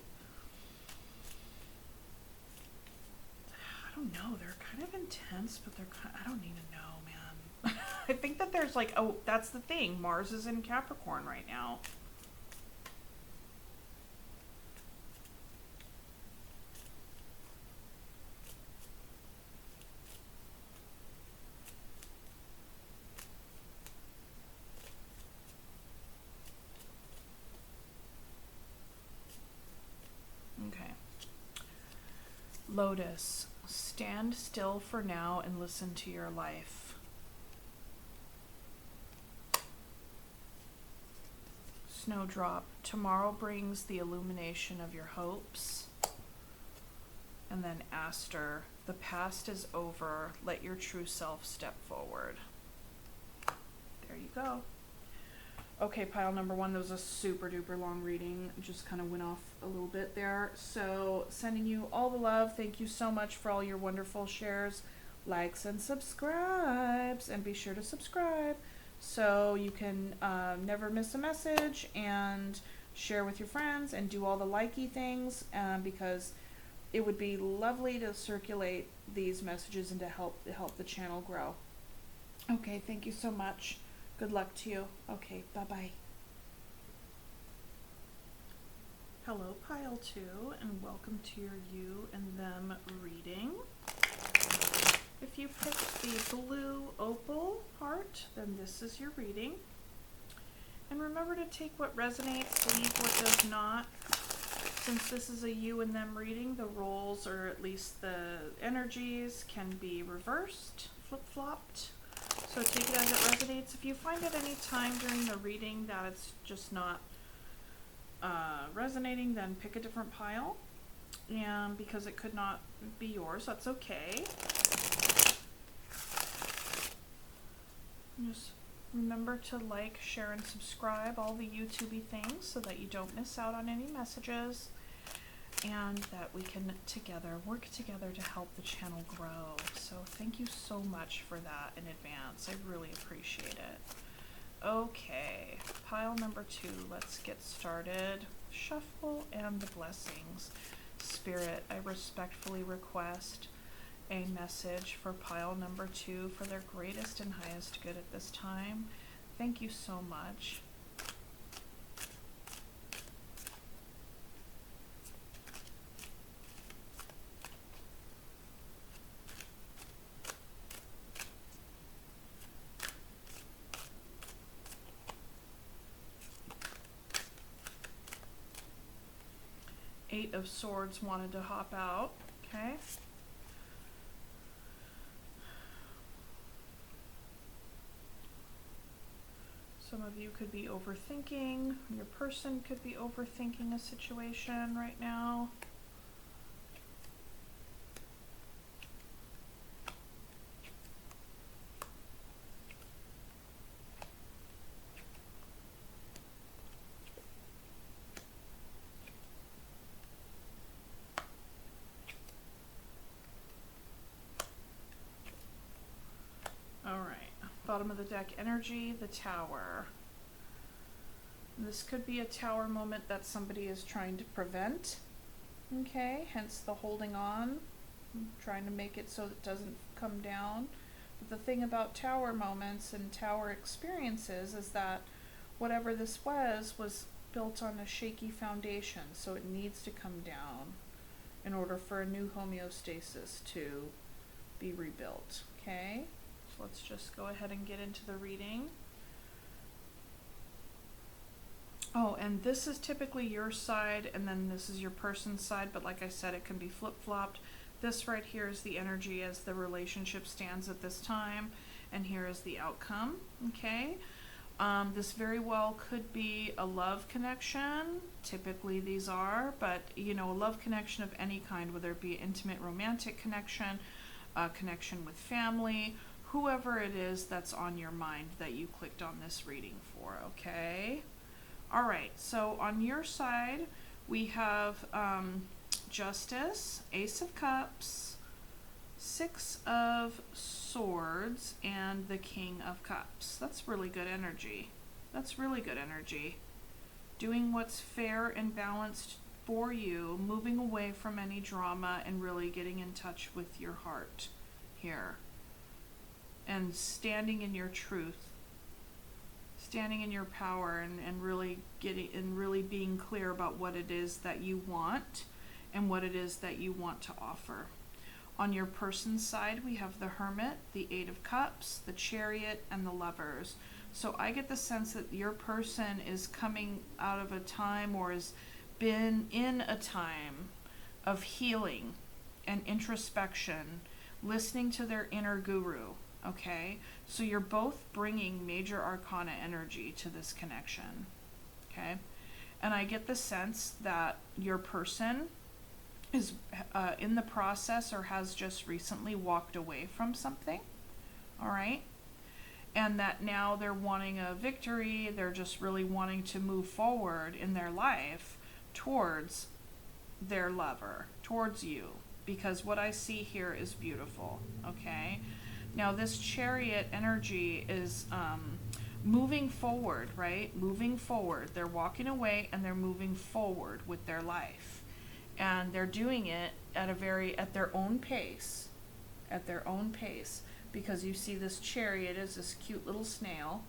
I don't know, they're kind of intense, but they're kind, I don't even know, man. I think that there's like, oh, that's the thing, Mars is in Capricorn right now. Okay. Lotus, stand still for now and listen to your life. Snowdrop, tomorrow brings the illumination of your hopes. And then Aster, the past is over, let your true self step forward. There you go. Okay, pile number one, that was a super duper long reading. Just kind of went off a little bit there. So sending you all the love. Thank you so much for all your wonderful shares, likes, and subscribes. And be sure to subscribe so you can never miss a message, and share with your friends and do all the likey things, because it would be lovely to circulate these messages and to help the channel grow. Okay, thank you so much. Good luck to you. Okay, bye-bye. Hello, pile 2, and welcome to your you and them reading. If you picked the blue opal heart, then this is your reading. And remember to take what resonates, leave what does not. Since this is a you and them reading, the roles, or at least the energies, can be reversed, flip-flopped. So take it as it resonates. If you find at any time during the reading that it's just not resonating, then pick a different pile. And because it could not be yours, that's okay. Just remember to like, share, and subscribe, all the YouTubey things, so that you don't miss out on any messages, and that we can work together to help the channel grow. So thank you so much for that in advance. I really appreciate it. Okay, pile number 2, let's get started. Shuffle and the blessings. Spirit, I respectfully request a message for pile number 2 for their greatest and highest good at this time. Thank you so much. Eight of Swords wanted to hop out. Okay. Some of you could be overthinking. Your person could be overthinking a situation right now. Bottom of the deck energy, the Tower. This could be a Tower moment that somebody is trying to prevent. Okay, hence the holding on, trying to make it so it doesn't come down. But the thing about Tower moments and Tower experiences is that whatever this was built on a shaky foundation, so it needs to come down in order for a new homeostasis to be rebuilt. Okay? Let's just go ahead and get into the reading. Oh, and this is typically your side, and then this is your person's side, but like I said, it can be flip-flopped. This right here is the energy as the relationship stands at this time, and here is the outcome, okay? This very well could be a love connection. Typically these are, but you know, a love connection of any kind, whether it be an intimate romantic connection, a connection with family, whoever it is that's on your mind that you clicked on this reading for, okay? All right, so on your side, we have Justice, Ace of Cups, Six of Swords, and the King of Cups. That's really good energy. That's really good energy. Doing what's fair and balanced for you, moving away from any drama and really getting in touch with your heart here. And standing in your truth, standing in your power, and really being clear about what it is that you want and what it is that you want to offer. On your person's side, we have the Hermit, the Eight of Cups, the Chariot, and the Lovers. So I get the sense that your person is coming out of a time or has been in a time of healing and introspection, listening to their inner guru. Okay, so you're both bringing major arcana energy to this connection, okay? And I get the sense that your person is in the process or has just recently walked away from something, all right? And that now they're wanting a victory, they're just really wanting to move forward in their life towards their lover, towards you, because what I see here is beautiful, okay? Now this Chariot energy is moving forward, right? Moving forward. They're walking away and they're moving forward with their life. And they're doing it at their own pace. At their own pace. Because you see this Chariot is this cute little snail.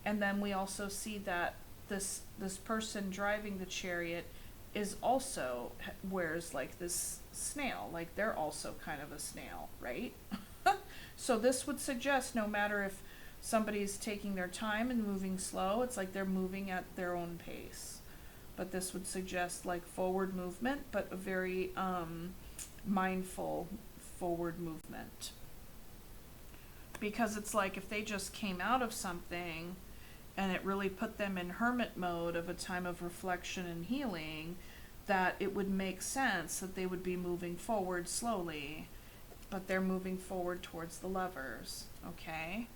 And then we also see that this person driving the Chariot is also wears like this snail. Like they're also kind of a snail, right? So this would suggest no matter if somebody's taking their time and moving slow, it's like they're moving at their own pace. But this would suggest like forward movement, but a very mindful forward movement. Because it's like if they just came out of something and it really put them in hermit mode of a time of reflection and healing, that it would make sense that they would be moving forward slowly. But they're moving forward towards the Lovers, okay?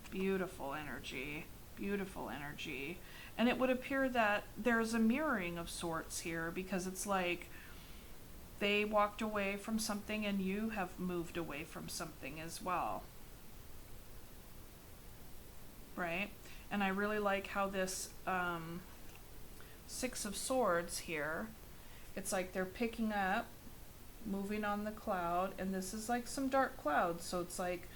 Beautiful energy, beautiful energy. And it would appear that there's a mirroring of sorts here, because it's like they walked away from something and you have moved away from something as well. Right? And I really like how this Six of Swords here, it's like they're picking up, moving on the cloud, and this is like some dark clouds, so it's like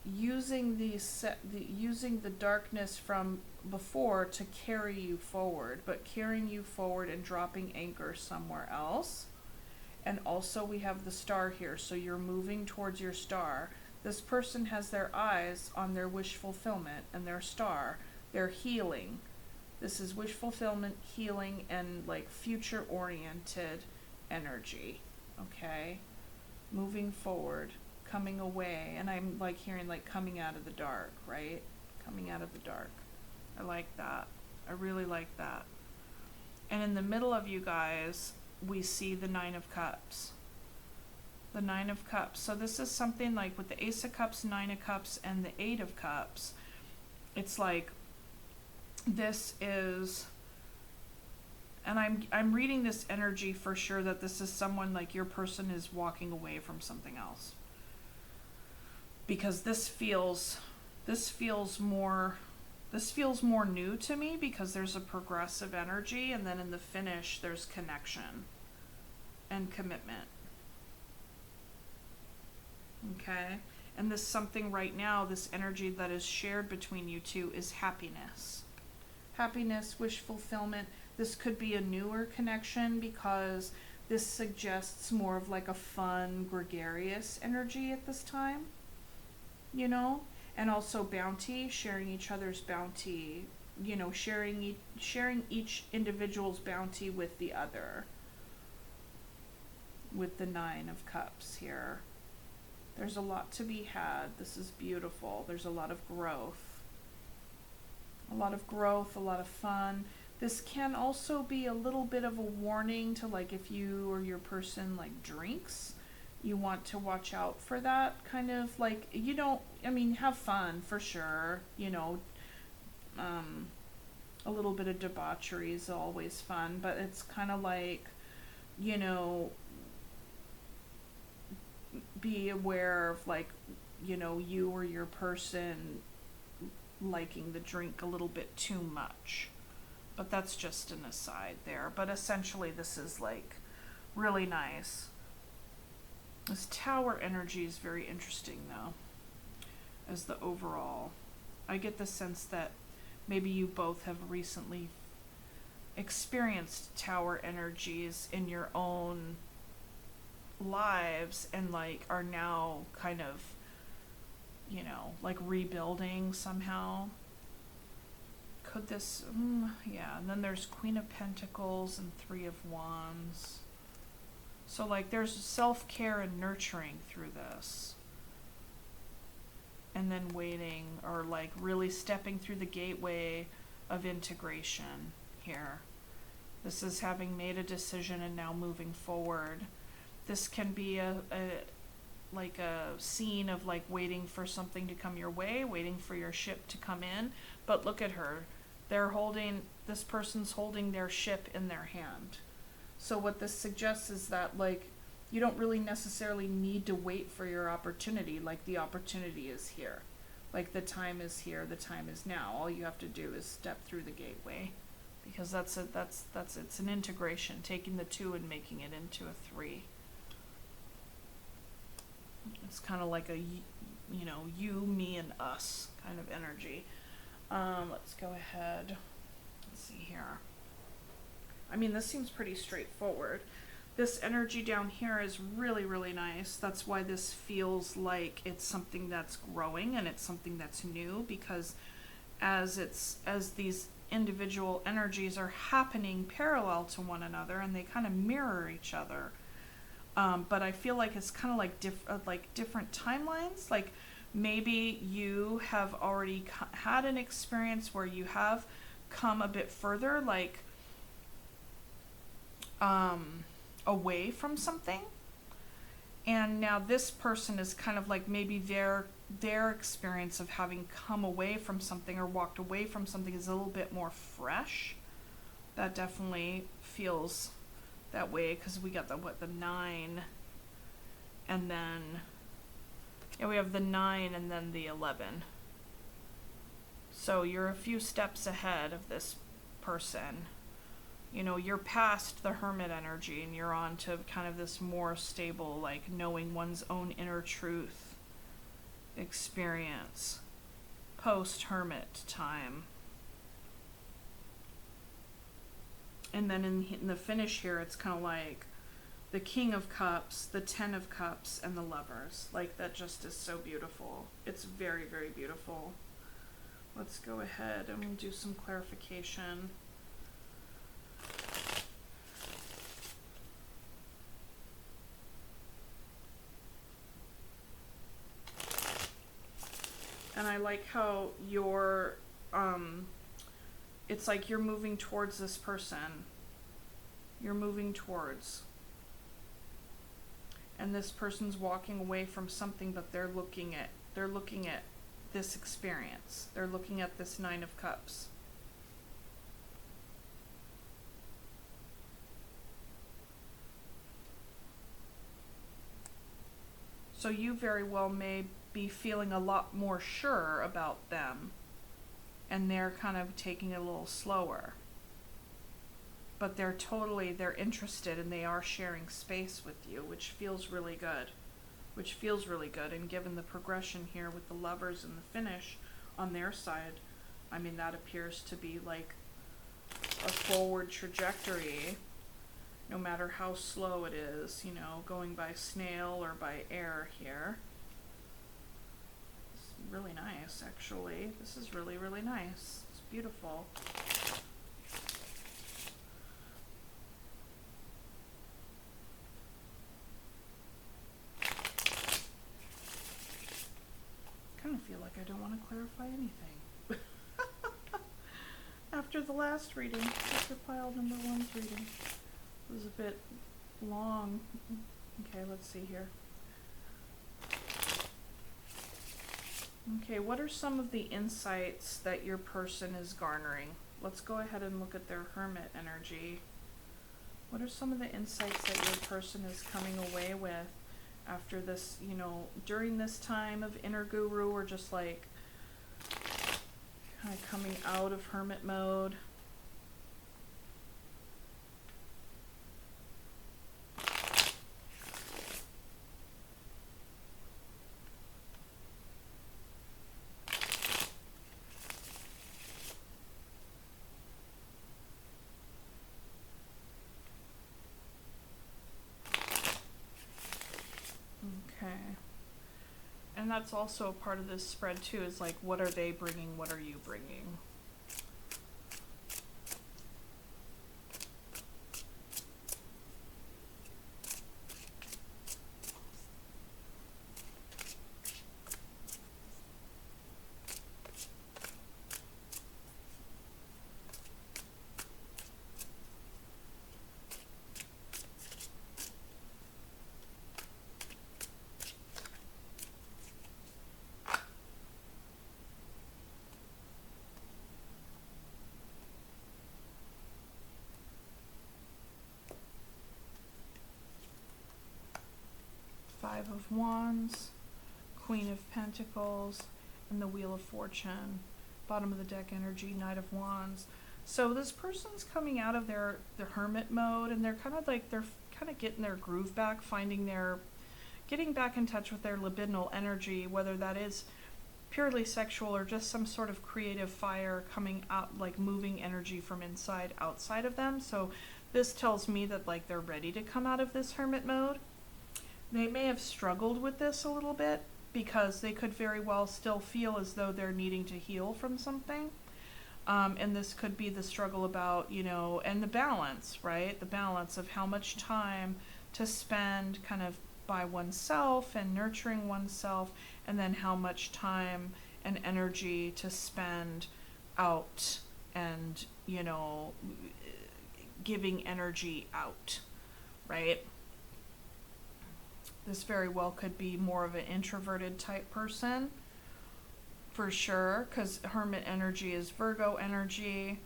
using the darkness from before to carry you forward, but carrying you forward and dropping anchor somewhere else. And also we have the Star here, so you're moving towards your star. This person has their eyes on their wish fulfillment and their star. They're healing, This is wish fulfillment, healing, and like future oriented energy. Okay? Moving forward, coming away. And I'm like hearing like coming out of the dark, right? Coming out of the dark. I like that. I really like that. And in the middle of you guys, we see the Nine of Cups. The Nine of Cups. So this is something like with the Ace of Cups, Nine of Cups, and the Eight of Cups. It's like this is, and I'm reading this energy for sure that this is someone like your person is walking away from something else. Because this feels more new to me because there's a progressive energy, and then in the finish there's connection and commitment. Okay? And this something right now, this energy that is shared between you two is happiness. Happiness, wish fulfillment. This could be a newer connection because this suggests more of like a fun, gregarious energy at this time. You know? And also bounty, sharing each other's bounty. You know, sharing each individual's bounty with the other. With the Nine of Cups here. There's a lot to be had. This is beautiful. There's a lot of growth. A lot of growth, a lot of fun. This can also be a little bit of a warning to like if you or your person like drinks, you want to watch out for that kind of like, you don't, I mean, have fun for sure, you know, a little bit of debauchery is always fun, but it's kind of like, you know, be aware of like, you know, you or your person liking the drink a little bit too much. But that's just an aside there. But essentially this is like really nice. This Tower energy is very interesting though, as the overall. I get the sense that maybe you both have recently experienced Tower energies in your own lives and like are now kind of, you know, like rebuilding somehow. Could this, yeah, and then there's Queen of Pentacles and Three of Wands. So like there's self-care and nurturing through this. And then waiting or like really stepping through the gateway of integration here. This is having made a decision and now moving forward. This can be a scene of like waiting for something to come your way, waiting for your ship to come in. But look at her. This person's holding their ship in their hand. So what this suggests is that like you don't really necessarily need to wait for your opportunity. Like the opportunity is here. Like the time is here, the time is now. All you have to do is step through the gateway. Because it's an integration, taking the two and making it into a three. It's kind of like a, you know, you, me, and us kind of energy. Let's go ahead. Let's see here. I mean, this seems pretty straightforward. This energy down here is really, really nice. That's why this feels like it's something that's growing and it's something that's new, because as these individual energies are happening parallel to one another and they kind of mirror each other. But I feel like it's kind of like different timelines. Like maybe you have already had an experience where you have come a bit further, like away from something, and now this person is kind of like maybe their experience of having come away from something or walked away from something is a little bit more fresh. That definitely feels that way, because we got the 9, and then we have the 9 and then the 11. So you're a few steps ahead of this person. You know, you're past the Hermit energy and you're on to kind of this more stable, like knowing one's own inner truth experience, post-Hermit time. And then in the finish here, it's kind of like the King of Cups, the 10 of Cups, and the Lovers. Like, that just is so beautiful. It's very, very beautiful. let's go ahead and we'll do some clarification. And I like how you're, it's like you're moving towards this person. You're moving towards. And this person's walking away from something, but they're looking at this experience. They're looking at this Nine of Cups. So you very well may be feeling a lot more sure about them, and they're kind of taking it a little slower. But they're interested, and they are sharing space with you, which feels really good. And given the progression here with the Lovers and the finish on their side, I mean, that appears to be like a forward trajectory, no matter how slow it is, you know, going by snail or by air here. It's really nice, actually. This is really, really nice. It's beautiful. I kind of feel like I don't want to clarify anything. After the last reading, after pile number 1's reading, it was a bit long. Okay, let's see here. Okay, what are some of the insights that your person is garnering? Let's go ahead and look at their Hermit energy. What are some of the insights that your person is coming away with after this, you know, during this time of inner guru, or just like kind of coming out of hermit mode? Okay. And that's also a part of this spread too, is like, what are they bringing? What are you bringing? Five of Wands, Queen of Pentacles, and the Wheel of Fortune. Bottom of the deck energy, Knight of Wands. So this person's coming out of their hermit mode, and they're kind of getting their groove back, getting back in touch with their libidinal energy, whether that is purely sexual or just some sort of creative fire coming out, like moving energy from inside outside of them. So this tells me that like they're ready to come out of this hermit mode. They may have struggled with this a little bit because they could very well still feel as though they're needing to heal from something. And this could be the struggle about, you know, and the balance, right? The balance of how much time to spend kind of by oneself and nurturing oneself, and then how much time and energy to spend out and, you know, giving energy out, right? This very well could be more of an introverted type person, for sure, because Hermit energy is Virgo energy.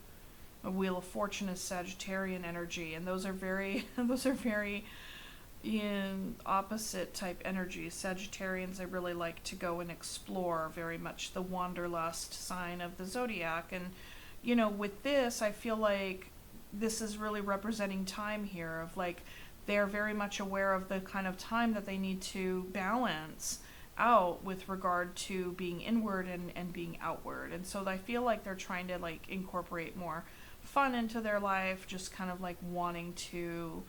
A Wheel of Fortune is Sagittarian energy, and those are very in opposite type energies. Sagittarians, they really like to go and explore, very much the wanderlust sign of the zodiac. And, you know, with this, I feel like this is really representing time here of like, they're very much aware of the kind of time that they need to balance out with regard to being inward and being outward. And so I feel like they're trying to like incorporate more fun into their life, just kind of like wanting to,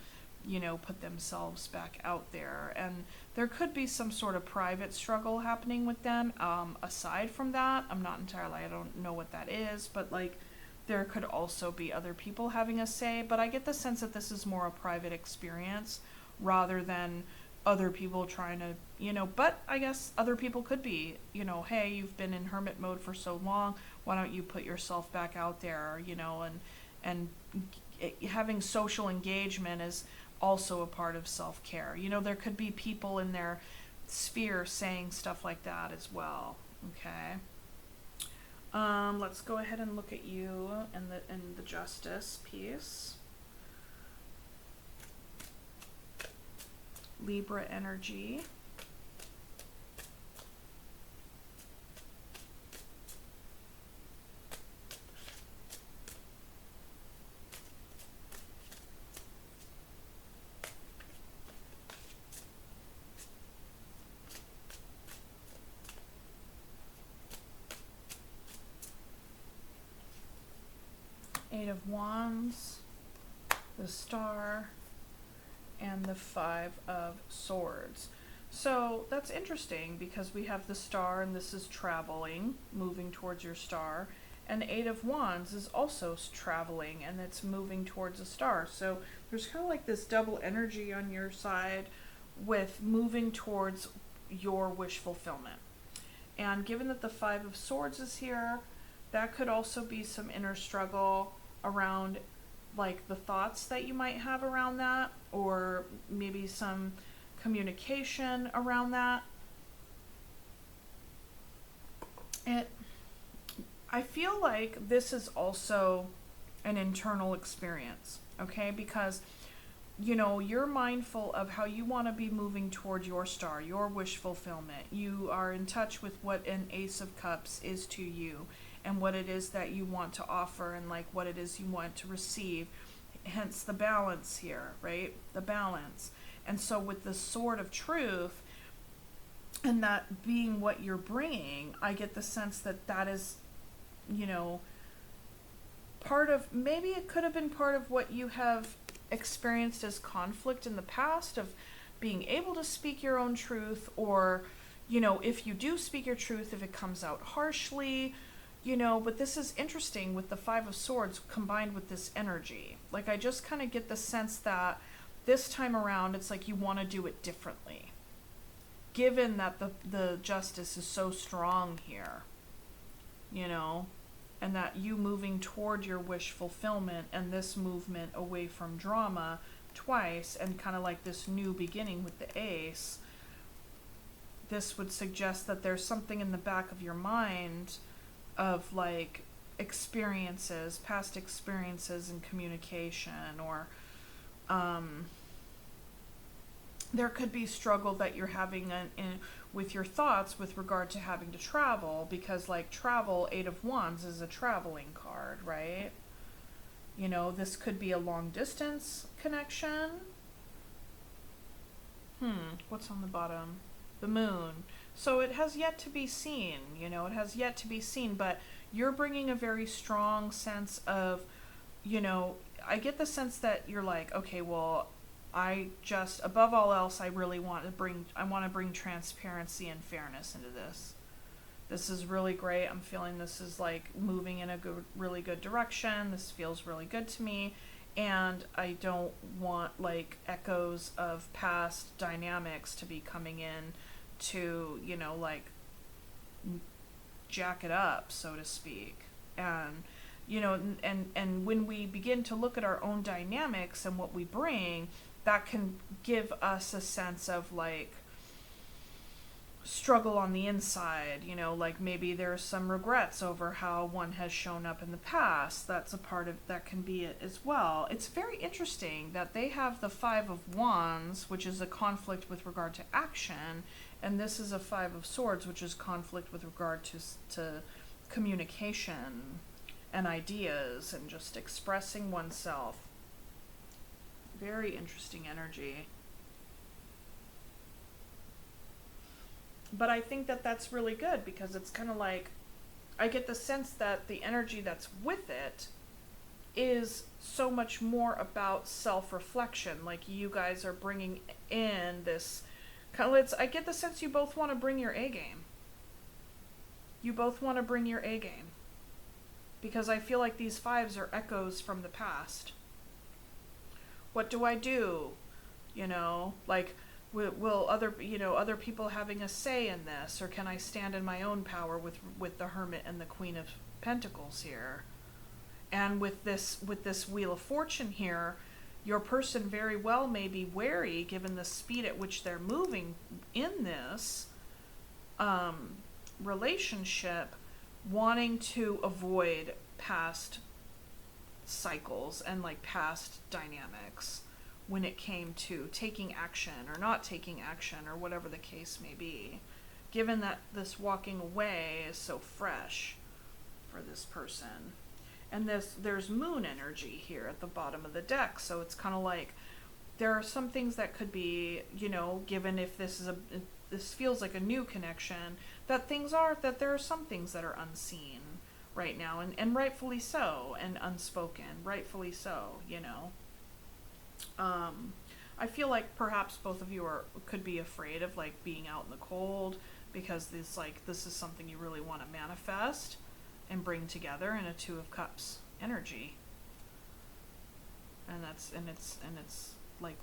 put themselves back out there. And there could be some sort of private struggle happening with them. Aside from that, I don't know what that is, but like there could also be other people having a say. But I get the sense that this is more a private experience rather than other people trying to, but I guess other people could be, hey, you've been in hermit mode for so long, why don't you put yourself back out there, and having social engagement is also a part of self-care. There could be people in their sphere saying stuff like that as well. Okay. Let's go ahead and look at you and the justice piece. Libra energy. Eight of Wands, the Star, and the Five of Swords. So that's interesting because we have the Star, and this is traveling, moving towards your star, and the Eight of Wands is also traveling, and it's moving towards a star. So there's kind of like this double energy on your side with moving towards your wish fulfillment. And given that the Five of Swords is here, that could also be some inner struggle around like the thoughts that you might have around that, or maybe some communication around that. I feel like this is also an internal experience, okay? Because you're mindful of how you want to be moving toward your star, your wish fulfillment. You are in touch with what an Ace of Cups is to you and what it is that you want to offer and like what it is you want to receive. Hence the balance here, right? The balance. And so with the Sword of Truth and that being what you're bringing, I get the sense that that is, part of, maybe it could have been part of what you have experienced as conflict in the past of being able to speak your own truth, or, if you do speak your truth, if it comes out harshly, but this is interesting with the Five of Swords combined with this energy. Like, I just kind of get the sense that this time around, it's like you want to do it differently. Given that the justice is so strong here, and that you moving toward your wish fulfillment and this movement away from drama twice and kind of like this new beginning with the Ace, this would suggest that there's something in the back of your mind of like experiences, past experiences in communication, or there could be struggle that you're having with your thoughts with regard to having to travel, because like travel, Eight of Wands is a traveling card, right? This could be a long distance connection. What's on the bottom? The Moon. So it has yet to be seen, it has yet to be seen, but you're bringing a very strong sense of, I get the sense that you're like, okay, well, I just, above all else, I want to bring transparency and fairness into this. This is really great. I'm feeling this is like moving in a really good direction. This feels really good to me. And I don't want like echoes of past dynamics to be coming in to, like jack it up, so to speak. And, and when we begin to look at our own dynamics and what we bring, that can give us a sense of like struggle on the inside, like maybe there's some regrets over how one has shown up in the past. That's a part of that, can be it as well. It's very interesting that they have the Five of Wands, which is a conflict with regard to action, and this is a Five of Swords, which is conflict with regard to communication and ideas and just expressing oneself. Very interesting energy. But I think that that's really good, because it's kind of like, I get the sense that the energy that's with it is so much more about self-reflection. Like you guys are bringing in this kind of, I get the sense you both want to bring your A game. You both want to bring your A game. Because I feel like these fives are echoes from the past. What do I do? You know, like, will other, you know, other people having a say in this, or can I stand in my own power with the Hermit and the Queen of Pentacles here? And with this Wheel of Fortune here, your person very well may be wary, given the speed at which they're moving in this relationship, wanting to avoid past cycles and like past dynamics when it came to taking action or not taking action or whatever the case may be, given that this walking away is so fresh for this person. And there's moon energy here at the bottom of the deck, so it's kind of like there are some things that could be, you know, given if this feels like a new connection, that there are some things that are unseen right now, and rightfully so, and unspoken, rightfully so, you know. I feel like perhaps both of you could be afraid of like being out in the cold, because this is something you really want to manifest and bring together in a Two of Cups energy. And it's like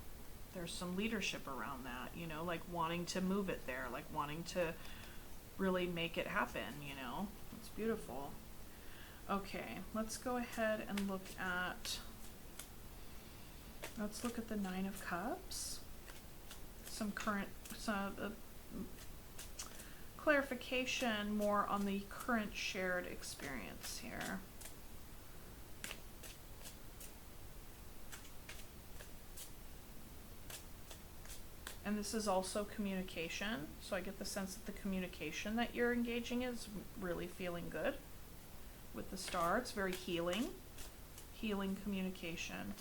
there's some leadership around that, you know, like wanting to move it there, like wanting to really make it happen, you know. It's beautiful. Okay, let's go ahead and look at the Nine of Cups. Some clarification more on the current shared experience here. And this is also communication, so I get the sense that the communication that you're engaging is really feeling good. With the Star, it's very healing communication.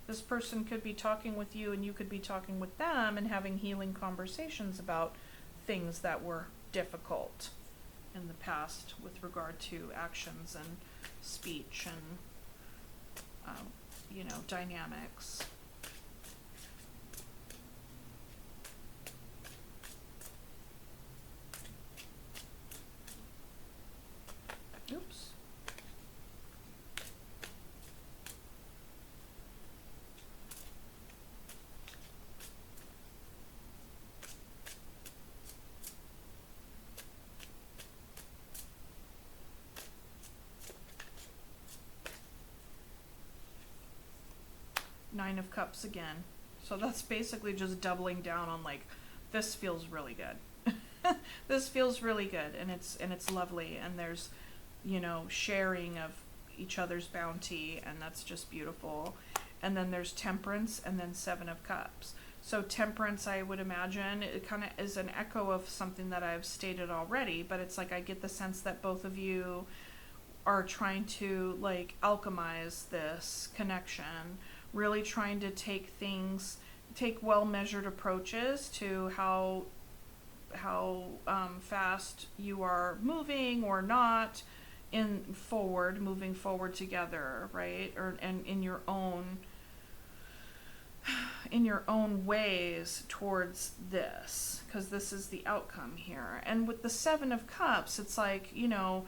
This person could be talking with you and you could be talking with them and having healing conversations about things that were difficult in the past with regard to actions and speech and, you know, dynamics. Oops. Nine of Cups again. So that's basically just doubling down on like, this feels really good. This feels really good, and it's lovely, and there's, you know, sharing of each other's bounty, and that's just beautiful. And then there's Temperance, and then Seven of Cups. So Temperance, I would imagine, it kind of is an echo of something that I've stated already, but it's like I get the sense that both of you are trying to like alchemize this connection, really trying to take well-measured approaches to how fast you are moving or not moving forward together, right? And in your own ways towards this, because this is the outcome here. And with the Seven of Cups, it's like, you know,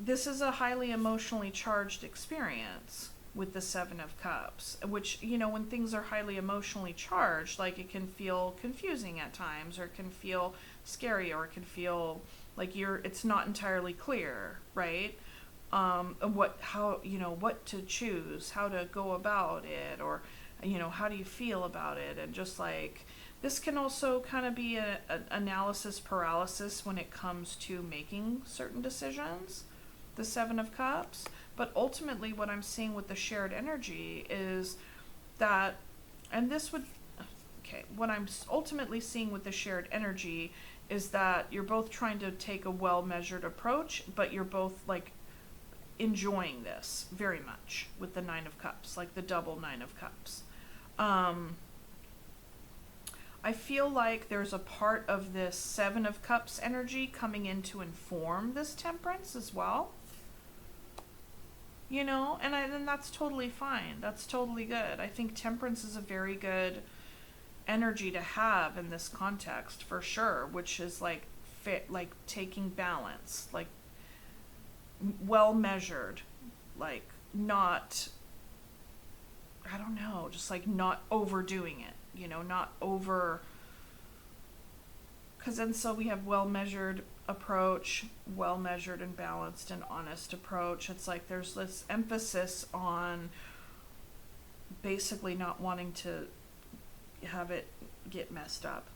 this is a highly emotionally charged experience with the Seven of Cups, which, you know, when things are highly emotionally charged, like it can feel confusing at times, or it can feel scary, or it can feel like it's not entirely clear, right? What to choose, how to go about it, or, you know, how do you feel about it? And just like, this can also kind of be an analysis paralysis when it comes to making certain decisions, the Seven of Cups. But ultimately what I'm seeing with the shared energy is that, what I'm ultimately seeing with the shared energy is that you're both trying to take a well-measured approach, but you're both like enjoying this very much with the Nine of Cups, like the double Nine of Cups. I feel like there's a part of this Seven of Cups energy coming in to inform this Temperance as well. you know, and that's totally fine. That's totally good. I think temperance is a very good energy to have in this context for sure, which is like fit, like taking balance, like well measured, like not, I don't know, just like not overdoing it, you know, not over, because then so we have well measured approach, well measured and balanced and honest approach. It's like there's this emphasis on basically not wanting to have it get messed up.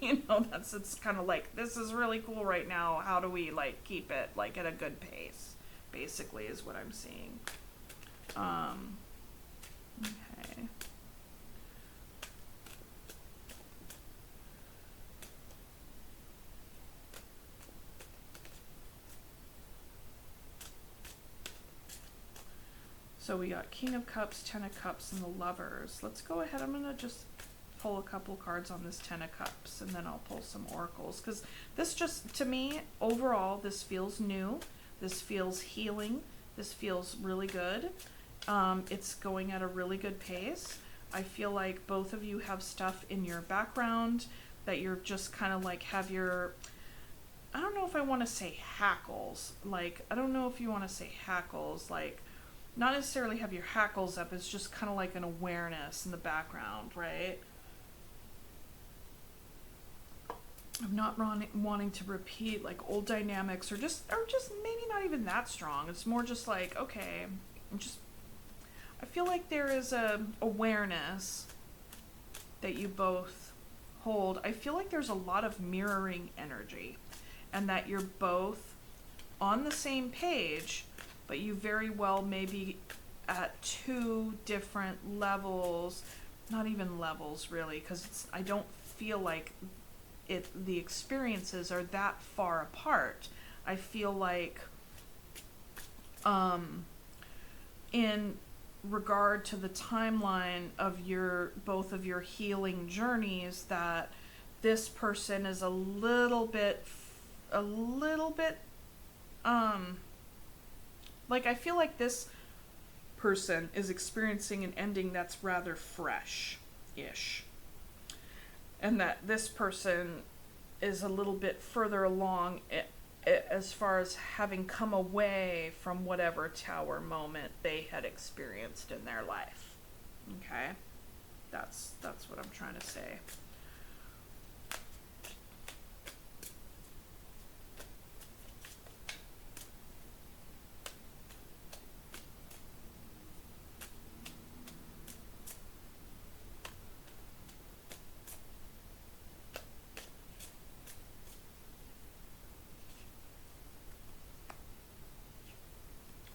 You know, that's, it's kind of like, this is really cool right now, how do we like keep it like at a good pace, basically is what I'm seeing. Okay. So we got King of Cups, Ten of Cups, and the Lovers. Let's go ahead. I'm going to just pull a couple cards on this Ten of Cups, and then I'll pull some oracles. Because this just, to me, overall, this feels new. This feels healing. This feels really good. It's going at a really good pace. I feel like both of you have stuff in your background that you're just kind of like have your, I don't know if I want to say hackles. Like, I don't know if you want to say hackles. Like, not necessarily have your hackles up, it's just kind of like an awareness in the background, right? I'm not wanting to repeat like old dynamics or just maybe not even that strong. It's more just like, okay, I feel like there is a awareness that you both hold. I feel like there's a lot of mirroring energy and that you're both on the same page, but you very well may be at two different levels, not even levels really, because I don't feel like the experiences are that far apart. I feel like in regard to the timeline of both of your healing journeys, that this person is a little bit like, I feel like this person is experiencing an ending that's rather fresh-ish. And that this person is a little bit further along as far as having come away from whatever tower moment they had experienced in their life. Okay? That's what I'm trying to say.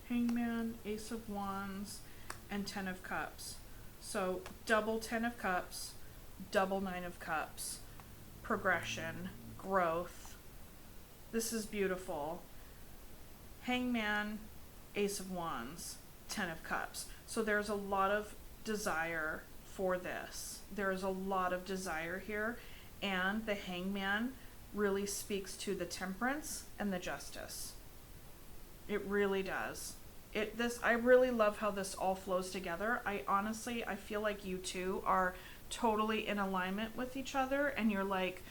Hangman, Ace of Wands, and Ten of Cups. So double Ten of Cups, double Nine of Cups, progression, growth. This is beautiful. Hangman, Ace of Wands, Ten of Cups. So there's a lot of desire for this. There's a lot of desire here, and the Hangman really speaks to the temperance and the justice. It really does. I really love how this all flows together. I feel like you two are totally in alignment with each other, and you're like,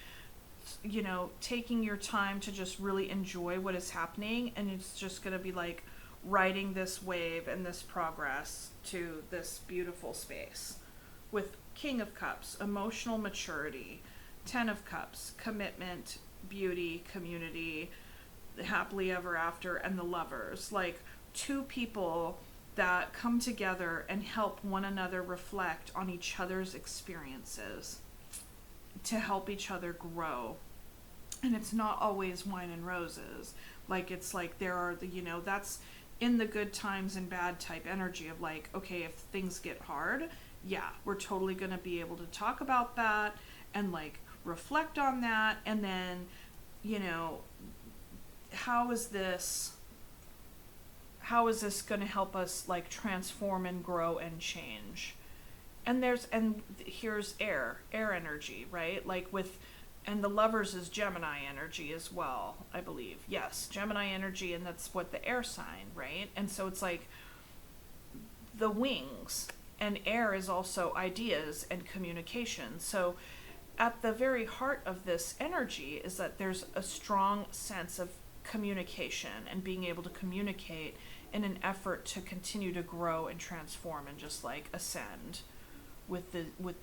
you know, taking your time to just really enjoy what is happening, and it's just going to be like riding this wave and this progress to this beautiful space. With King of Cups, emotional maturity, Ten of Cups, commitment, beauty, community, happily ever after, and the Lovers. Like, two people that come together and help one another reflect on each other's experiences to help each other grow. And it's not always wine and roses. Like, it's like there are the, you know, that's in the good times and bad type energy of like, okay, if things get hard, yeah, we're totally going to be able to talk about that and like reflect on that. And then, you know, how is this going to help us like transform and grow and change? And here's air energy, right? Like with And the Lovers is Gemini energy as well, I believe. Yes, Gemini energy, and that's what the air sign, right? And so it's like the wings, and air is also ideas and communication. So at the very heart of this energy is that there's a strong sense of communication and being able to communicate in an effort to continue to grow and transform and just like ascend with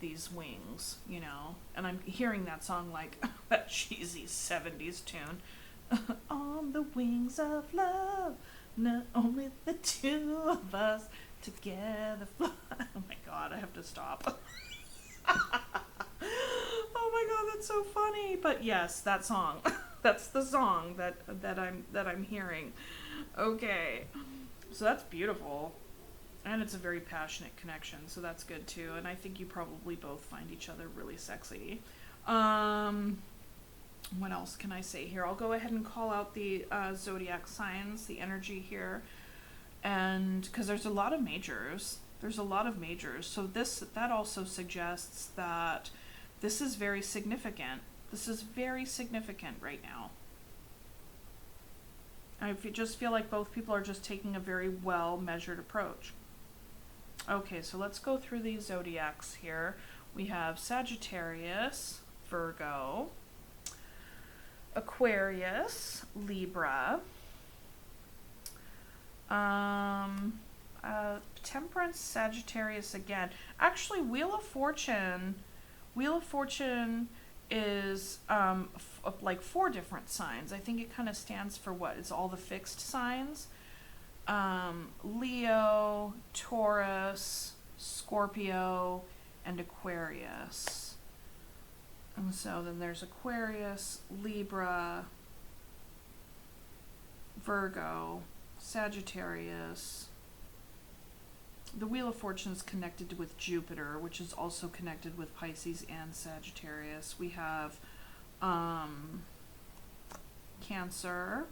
these wings, you know. And I'm hearing that song like that cheesy 70s tune. On the wings of love, not only the two of us together fly. Oh my god, I have to stop. Oh my god, that's so funny. But yes, that song. That's the song that I'm hearing. Okay. So that's beautiful. And it's a very passionate connection, so that's good too. And I think you probably both find each other really sexy. What else can I say here? I'll go ahead and call out the zodiac signs, the energy here. And because there's a lot of majors. There's a lot of majors. So that also suggests that this is very significant. This is very significant right now. I just feel like both people are just taking a very well measured approach. Okay, so let's go through these zodiacs here. We have Sagittarius, Virgo, Aquarius, Libra, Temperance, Sagittarius again. Actually, Wheel of Fortune is like 4 different signs. I think it kind of stands for what? It's all the fixed signs. Leo, Taurus, Scorpio, and Aquarius. And so then there's Aquarius, Libra, Virgo, Sagittarius. The Wheel of Fortune is connected with Jupiter, which is also connected with Pisces and Sagittarius. We have Cancer,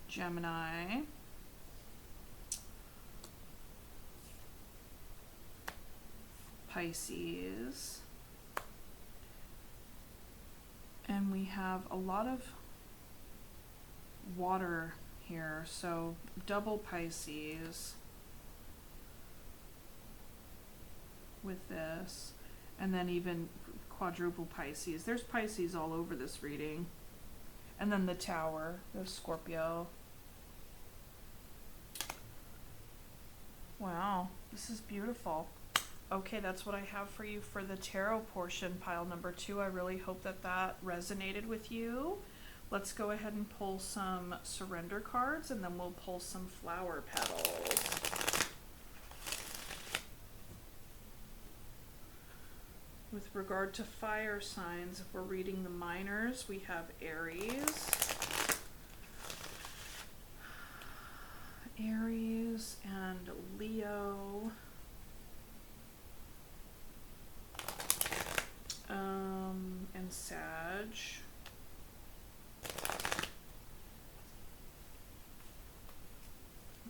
Gemini, Pisces, and we have a lot of water here, so double Pisces with this, and then even quadruple Pisces. There's Pisces all over this reading. And then the Tower, the Scorpio. Wow, this is beautiful. Okay, that's what I have for you for the tarot portion, pile number 2. I really hope that resonated with you. Let's go ahead and pull some surrender cards, and then we'll pull some flower petals. With regard to fire signs, if we're reading the minors, we have Aries, and Leo, and Sag.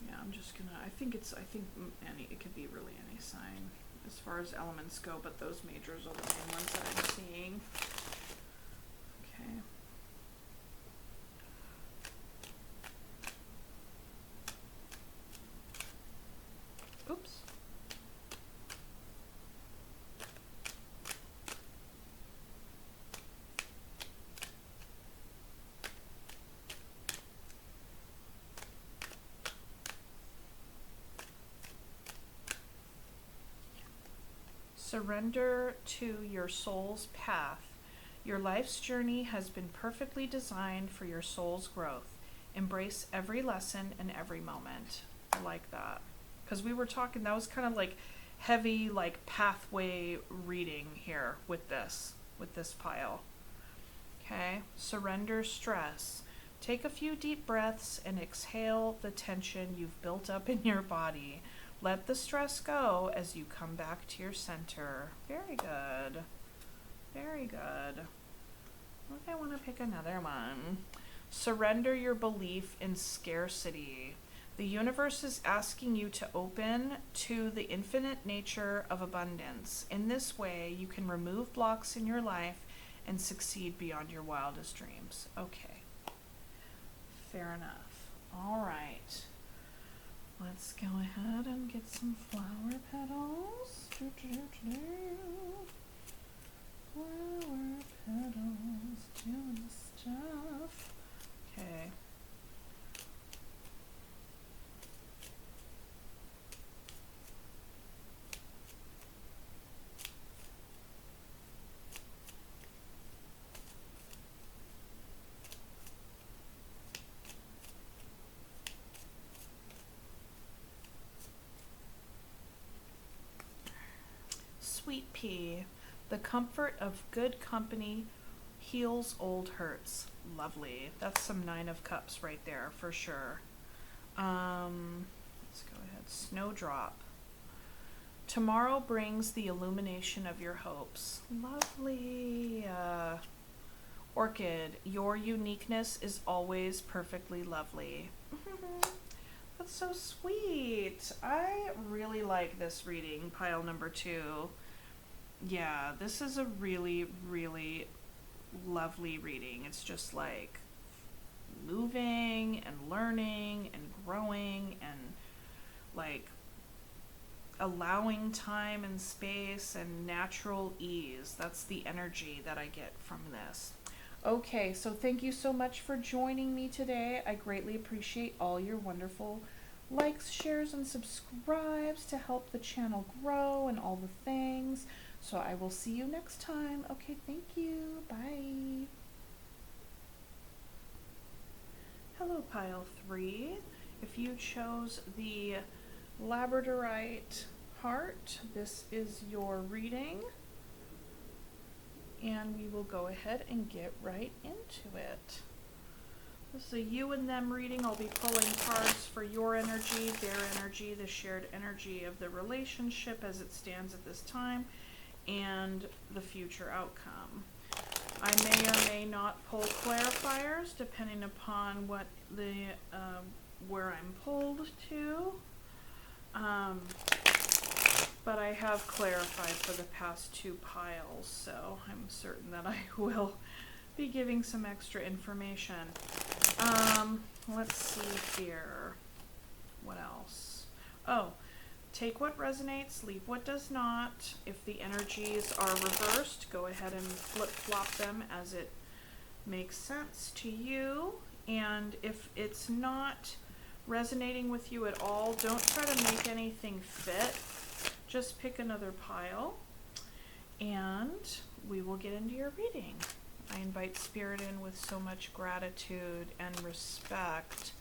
Yeah, I'm just gonna, I think it could be really any sign as far as elements go, but those majors are the main ones that I'm seeing. Okay. Oops. Surrender to your soul's path. Your life's journey has been perfectly designed for your soul's growth. Embrace every lesson and every moment. I like that. Because we were talking, that was kind of like heavy, like pathway reading here with this pile. Okay, surrender stress. Take a few deep breaths and exhale the tension you've built up in your body. Let the stress go as you come back to your center. Very good. Very good. Okay, I want to pick another one. Surrender your belief in scarcity. The universe is asking you to open to the infinite nature of abundance. In this way, you can remove blocks in your life and succeed beyond your wildest dreams. Okay, fair enough. All right, let's go ahead and get some flower petals. Flower petals doing stuff. Okay. Sweet pea. The comfort of good company heals old hurts. Lovely. That's some 9 of Cups right there for sure. Let's go ahead. Snowdrop. Tomorrow brings the illumination of your hopes. Lovely. Orchid. Your uniqueness is always perfectly lovely. That's so sweet. I really like this reading, pile number 2. Yeah, this is a really, really lovely reading. It's just like moving and learning and growing and like allowing time and space and natural ease. That's the energy that I get from this. Okay, so thank you so much for joining me today. I greatly appreciate all your wonderful likes, shares, and subscribes to help the channel grow and all the things. So I will see you next time. Okay, thank you. Bye. Hello, pile 3. If you chose the labradorite heart, this is your reading. And we will go ahead and get right into it. This is a you and them reading. I'll be pulling cards for your energy, their energy, the shared energy of the relationship as it stands at this time, and the future outcome. I may or may not pull clarifiers depending upon what the where I'm pulled to. But I have clarified for the past 2 piles, so I'm certain that I will be giving some extra information. Let's see here. What else? Oh, take what resonates, leave what does not. If the energies are reversed, go ahead and flip-flop them as it makes sense to you. And if it's not resonating with you at all, don't try to make anything fit. Just pick another pile and we will get into your reading. I invite Spirit in with so much gratitude and respect,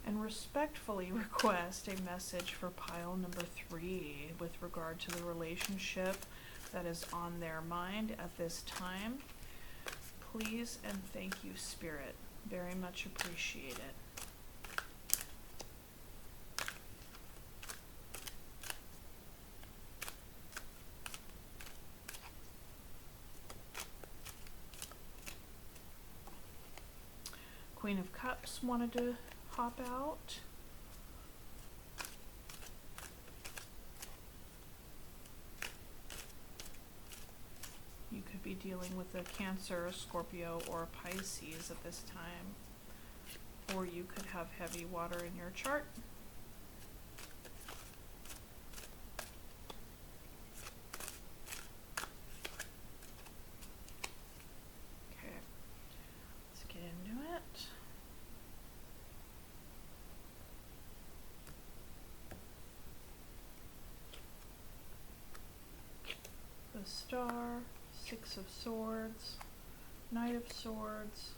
and respectfully request a message for pile number 3 with regard to the relationship that is on their mind at this time. Please and thank you, Spirit. Very much appreciate it. Queen of Cups wanted to hop out. You could be dealing with a Cancer, a Scorpio, or a Pisces at this time. Or you could have heavy water in your chart. Okay, let's get into it. The Star, 6 of Swords, Knight of Swords,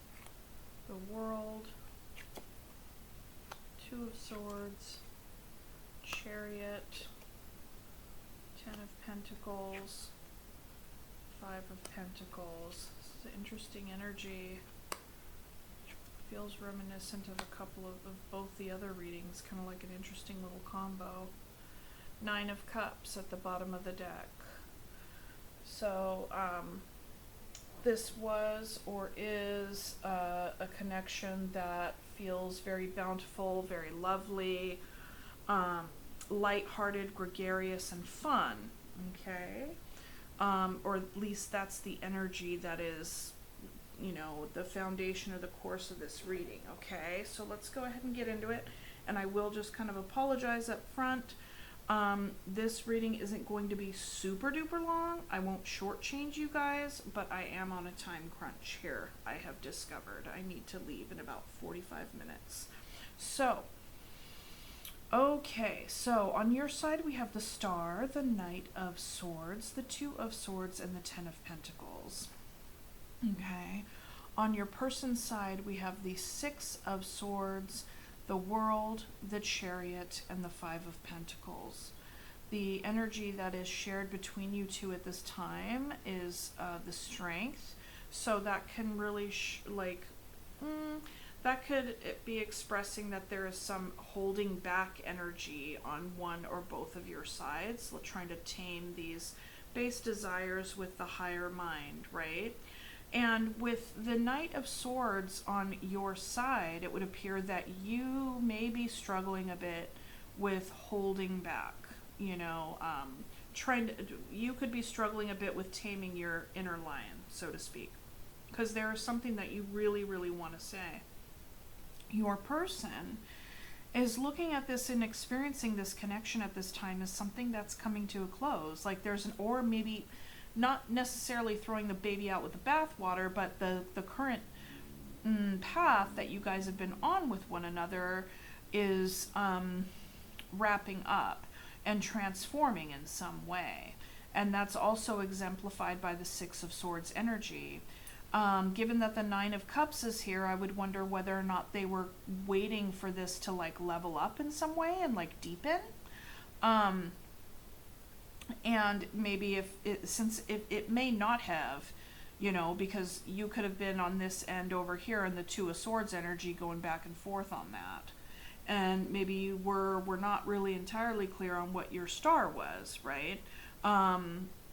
the World, 2 of Swords, Chariot, 10 of Pentacles, 5 of Pentacles. This is an interesting energy. Feels reminiscent of a couple of both the other readings, kind of like an interesting little combo. 9 of Cups at the bottom of the deck. So this was or is a connection that feels very bountiful, very lovely, light-hearted, gregarious, and fun. Okay, or at least that's the energy that is, you know, the foundation of the course of this reading. Okay, so let's go ahead and get into it. And I will just kind of apologize up front. This reading isn't going to be super duper long. I won't shortchange you guys, but I am on a time crunch here. I have discovered I need to leave in about 45 minutes. So, okay, so on your side we have the Star, the Knight of Swords, the Two of Swords, and the Ten of Pentacles. Okay, on your person's side we have the Six of Swords, the World, the Chariot, and the Five of Pentacles. The energy that is shared between you two at this time is the Strength. So that can really, that could be expressing that there is some holding back energy on one or both of your sides, trying to tame these base desires with the higher mind, right? And with the Knight of Swords on your side, it would appear that you may be struggling a bit with holding back, you know, you could be struggling a bit with taming your inner lion, so to speak, because there is something that you really, really want to say. Your person is looking at this and experiencing this connection at this time as something that's coming to a close. Like there's or maybe not necessarily throwing the baby out with the bathwater, but the current path that you guys have been on with one another is wrapping up and transforming in some way. And that's also exemplified by the Six of Swords energy. Given that the Nine of Cups is here, I would wonder whether or not they were waiting for this to like level up in some way and like deepen. And maybe since it may not have, you know, because you could have been on this end over here and the Two of Swords energy going back and forth on that. And maybe you were not really entirely clear on what your star was, right?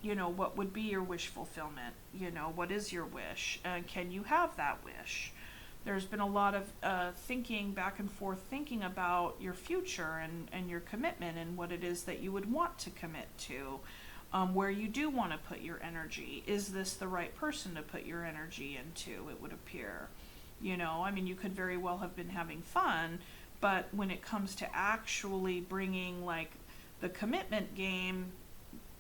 You know, what would be your wish fulfillment? You know, what is your wish? Can you have that wish? There's been a lot of thinking, back and forth thinking about your future and your commitment and what it is that you would want to commit to, where you do want to put your energy. Is this the right person to put your energy into, it would appear? You know, I mean, you could very well have been having fun, but when it comes to actually bringing like the commitment game,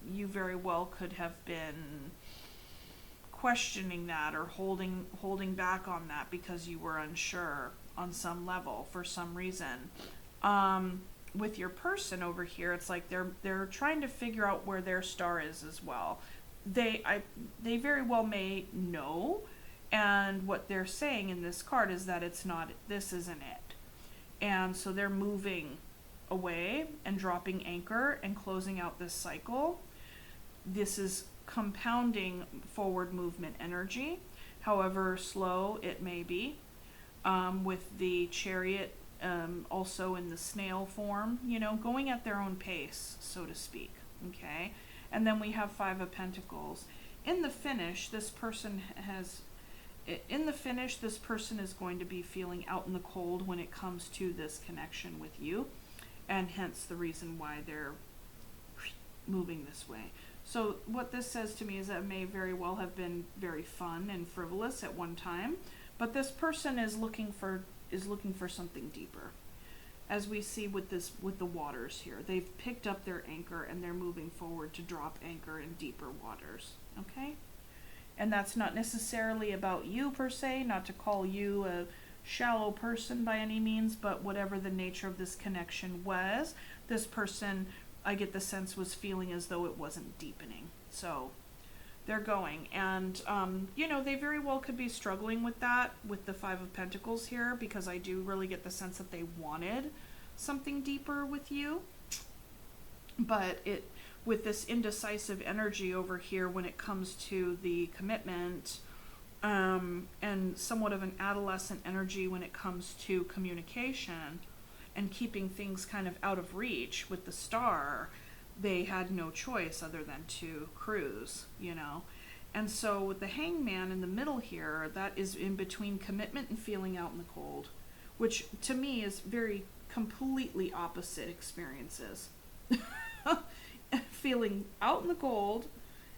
you very well could have been questioning that or holding back on that because you were unsure on some level for some reason. With your person over here, it's like they're trying to figure out where their star is as well. They very well may know, and what they're saying in this card is that this isn't it. And so they're moving away and dropping anchor and closing out this cycle. This is compounding forward movement energy, however slow it may be, with the Chariot also in the snail form, you know, going at their own pace, so to speak. Okay, and then we have Five of Pentacles. In the finish, this person is going to be feeling out in the cold when it comes to this connection with you, and hence the reason why they're moving this way. So what this says to me is that it may very well have been very fun and frivolous at one time, but this person is looking for something deeper. As we see with the waters here, they've picked up their anchor and they're moving forward to drop anchor in deeper waters. Okay? And that's not necessarily about you per se, not to call you a shallow person by any means, but whatever the nature of this connection was, this person, I get the sense, was feeling as though it wasn't deepening. So they're going. And, you know, they very well could be struggling with that, with the Five of Pentacles here, because I do really get the sense that they wanted something deeper with you. But with this indecisive energy over here when it comes to the commitment, and somewhat of an adolescent energy when it comes to communication, and keeping things kind of out of reach with the Star, they had no choice other than to cruise, you know. And so with the Hangman in the middle here, that is in between commitment and feeling out in the cold, which to me is very completely opposite experiences. Feeling out in the cold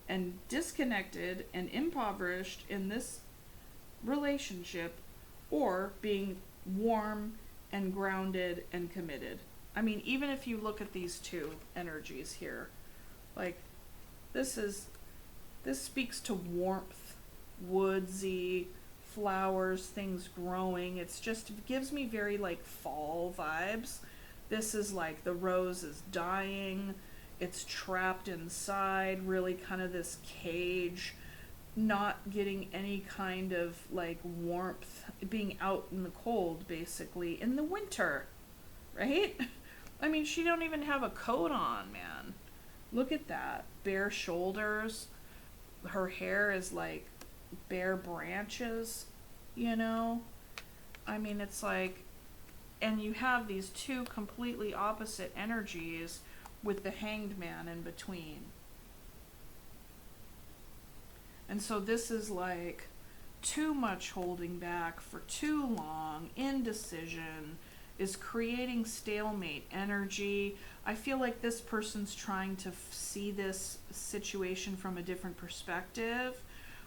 and disconnected and impoverished in this relationship, or being warm and grounded and committed. I mean, even if you look at these two energies here, like this speaks to warmth, woodsy, flowers, things growing. It's just, it gives me very like fall vibes. This is like the rose is dying, it's trapped inside, really kind of this cage, not getting any kind of like warmth, being out in the cold basically in the winter, right? I mean, she don't even have a coat on, man. Look at that. Bare shoulders. Her hair is like bare branches, you know? I mean, it's like, and you have these two completely opposite energies with the Hanged Man in between. And so this is like too much holding back for too long, indecision is creating stalemate energy. I feel like this person's trying to see this situation from a different perspective,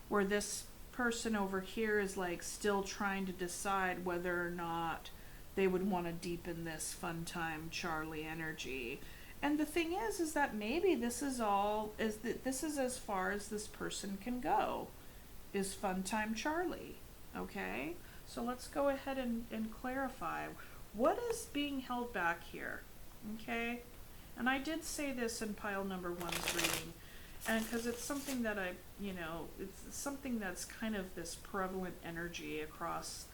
where this person over here is like still trying to decide whether or not they would want to deepen this fun time Charlie energy. And the thing is that maybe this is as far as this person can go, is fun time Charlie. Okay? So let's go ahead and clarify what is being held back here. Okay? And I did say this in pile number one's reading, and because it's something that it's something that's kind of this prevalent energy across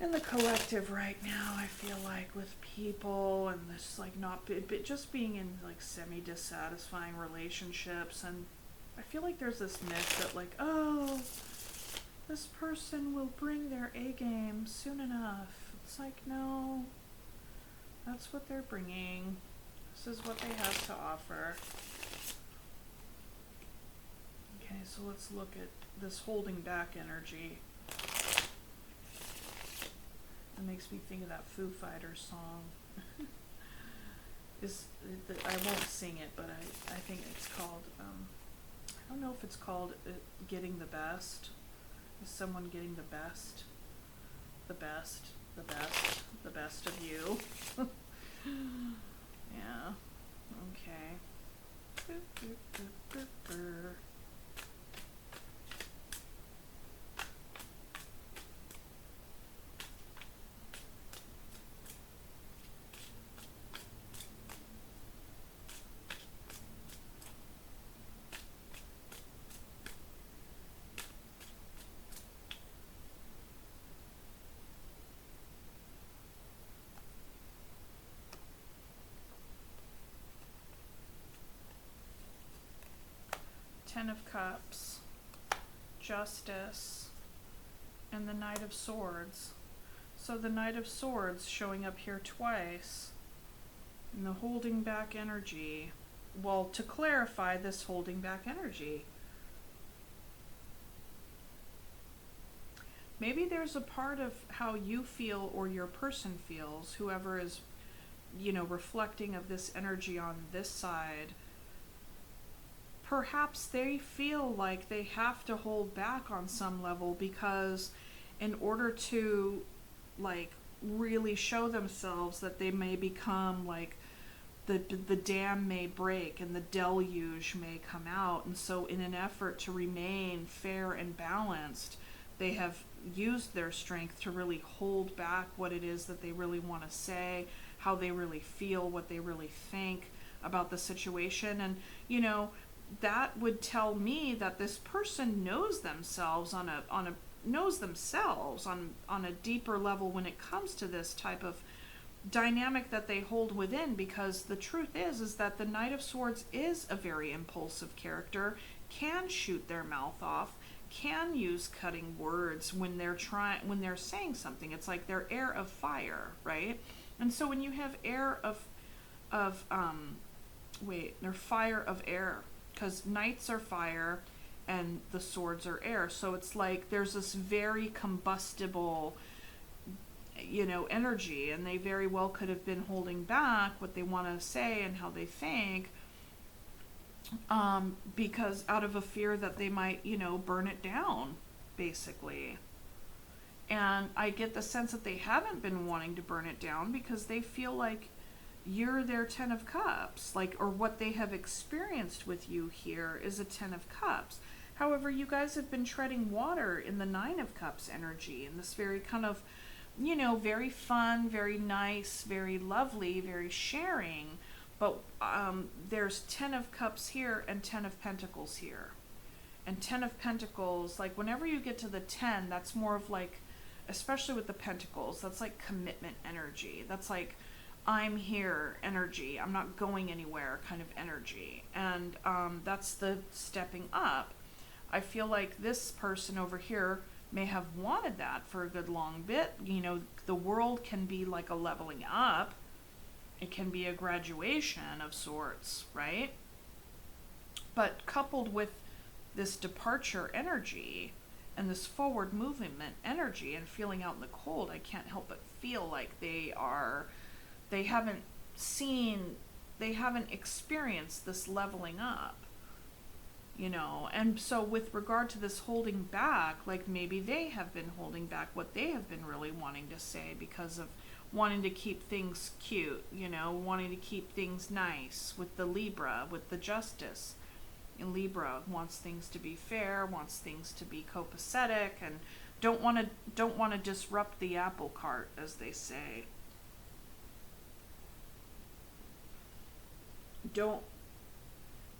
in the collective right now, I feel like, with people, and this like not just being in like semi-dissatisfying relationships. And I feel like there's this myth that like, oh, this person will bring their A game soon enough. It's like, no, that's what they're bringing. This is what they have to offer. Okay, so let's look at this holding back energy. It makes me think of that Foo Fighters song. I won't sing it, but I think it's called, I don't know if it's called Getting the Best. Is someone getting the best? The best, the best, the best of you. Yeah, okay. 10 of Cups, Justice, and the Knight of Swords. So the Knight of Swords showing up here twice, and the holding back energy. Well, to clarify this holding back energy, maybe there's a part of how you feel or your person feels, whoever is, reflecting of this energy on this side. Perhaps they feel like they have to hold back on some level, because in order to like really show themselves, that they may become like the dam may break and the deluge may come out. And so in an effort to remain fair and balanced, they have used their strength to really hold back what it is that they really want to say, how they really feel, what they really think about the situation. And that would tell me that this person knows themselves on a deeper level when it comes to this type of dynamic that they hold within. Because the truth is that the Knight of Swords is a very impulsive character, can shoot their mouth off, can use cutting words when they're saying something. It's like they're air of fire, right? And so when you have air they're fire of air, because knights are fire and the swords are air. So it's like there's this very combustible, energy, and they very well could have been holding back what they want to say and how they think because out of a fear that they might, burn it down, basically. And I get the sense that they haven't been wanting to burn it down because they feel like you're their Ten of Cups, like, or what they have experienced with you here is a Ten of Cups. However, you guys have been treading water in the Nine of Cups energy, in this very kind of, very fun, very nice, very lovely, very sharing. But there's Ten of Cups here and Ten of Pentacles here. And Ten of Pentacles, like whenever you get to the 10, that's more of like, especially with the Pentacles, that's like commitment energy. That's like, I'm here energy. I'm not going anywhere kind of energy. And that's the stepping up. I feel like this person over here may have wanted that for a good long bit. The world can be like a leveling up. It can be a graduation of sorts, right? But coupled with this departure energy and this forward movement energy and feeling out in the cold, I can't help but feel like they haven't experienced this leveling up, and so with regard to this holding back, like maybe they have been holding back what they have been really wanting to say because of wanting to keep things cute, wanting to keep things nice with the Libra, with the Justice. And Libra wants things to be fair, wants things to be copacetic, and don't want to disrupt the apple cart, as they say. Don't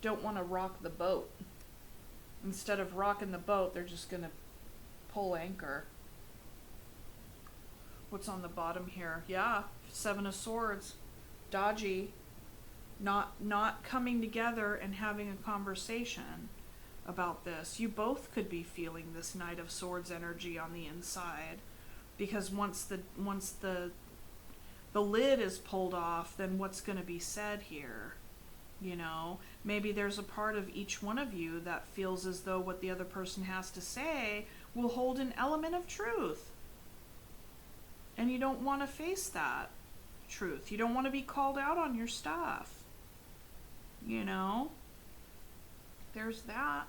want to rock the boat. Instead of rocking the boat, they're just going to pull anchor. What's on the bottom here? Yeah, Seven of Swords. Dodgy. Not coming together and having a conversation about this. You both could be feeling this Knight of Swords energy on the inside, because once the lid is pulled off, then what's going to be said here? Maybe there's a part of each one of you that feels as though what the other person has to say will hold an element of truth. And you don't want to face that truth. You don't want to be called out on your stuff. There's that.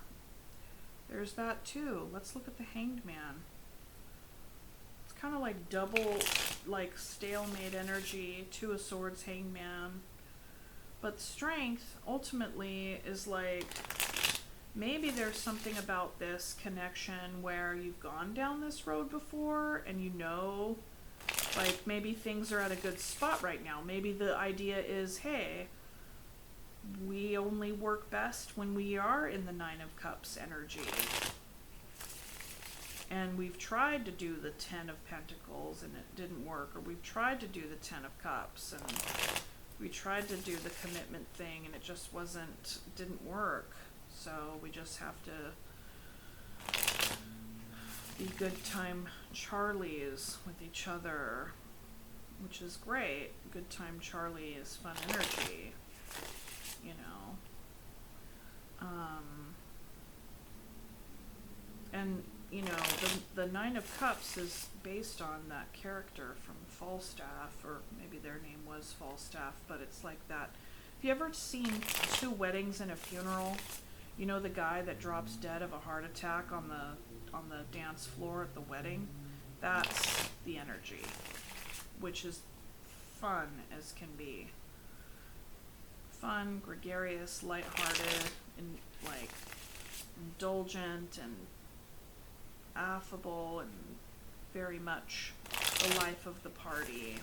There's that too. Let's look at the Hanged Man. It's kind of like double, like stalemate energy. Two of Swords, Hanged Man. But Strength ultimately is like, maybe there's something about this connection where you've gone down this road before and like maybe things are at a good spot right now. Maybe the idea is, hey, we only work best when we are in the Nine of Cups energy. And we've tried to do the 10 of Pentacles and it didn't work. Or we've tried to do the 10 of Cups and we tried to do the commitment thing and it just didn't work. So we just have to be good time Charlies with each other, which is great. Good time Charlie is fun energy, and the Nine of Cups is based on that character from Falstaff, or maybe their name was Falstaff, but it's like that. Have you ever seen Two Weddings and a Funeral? The guy that drops dead of a heart attack on the dance floor at the wedding? That's the energy, which is fun as can be. Fun, gregarious, lighthearted, and like indulgent and affable and very much the life of the party.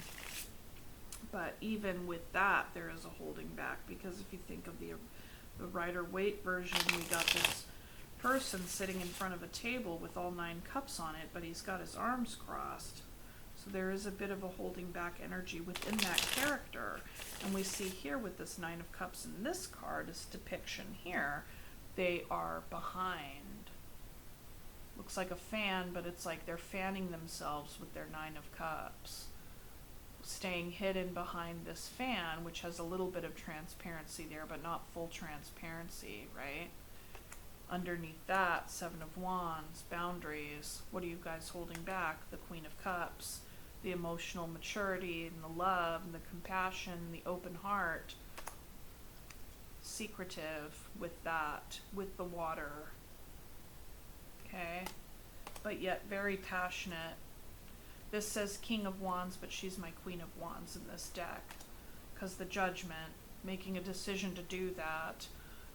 But even with that, there is a holding back, because if you think of the Rider-Waite version, we got this person sitting in front of a table with all 9 cups on it, but he's got his arms crossed. So there is a bit of a holding back energy within that character. And we see here with this 9 of Cups in this card, this depiction here, they are behind. Looks like a fan, but it's like they're fanning themselves with their 9 of Cups. Staying hidden behind this fan, which has a little bit of transparency there, but not full transparency, right? Underneath that, 7 of Wands, boundaries. What are you guys holding back? The Queen of Cups, the emotional maturity and the love and the compassion, the open heart. secretive with that, with the water. Okay? But yet very passionate. This says King of Wands, but she's my Queen of Wands in this deck. Because the Judgment, making a decision to do that,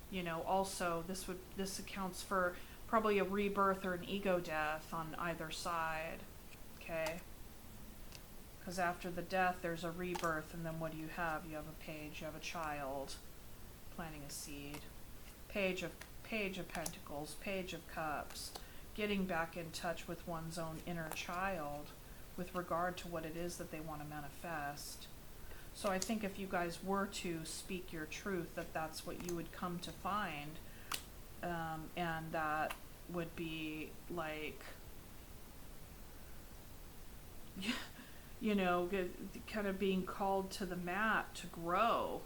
you know, also this accounts for probably a rebirth or an ego death on either side. Okay? Because after the death, there's a rebirth, and then what do you have? You have a page, you have a child planting a seed. Page of Pentacles, Page of Cups, getting back in touch with one's own inner child with regard to what it is that they want to manifest. So I think if you guys were to speak your truth, that's what you would come to find, and that would be like, you know, kind of being called to the mat to grow.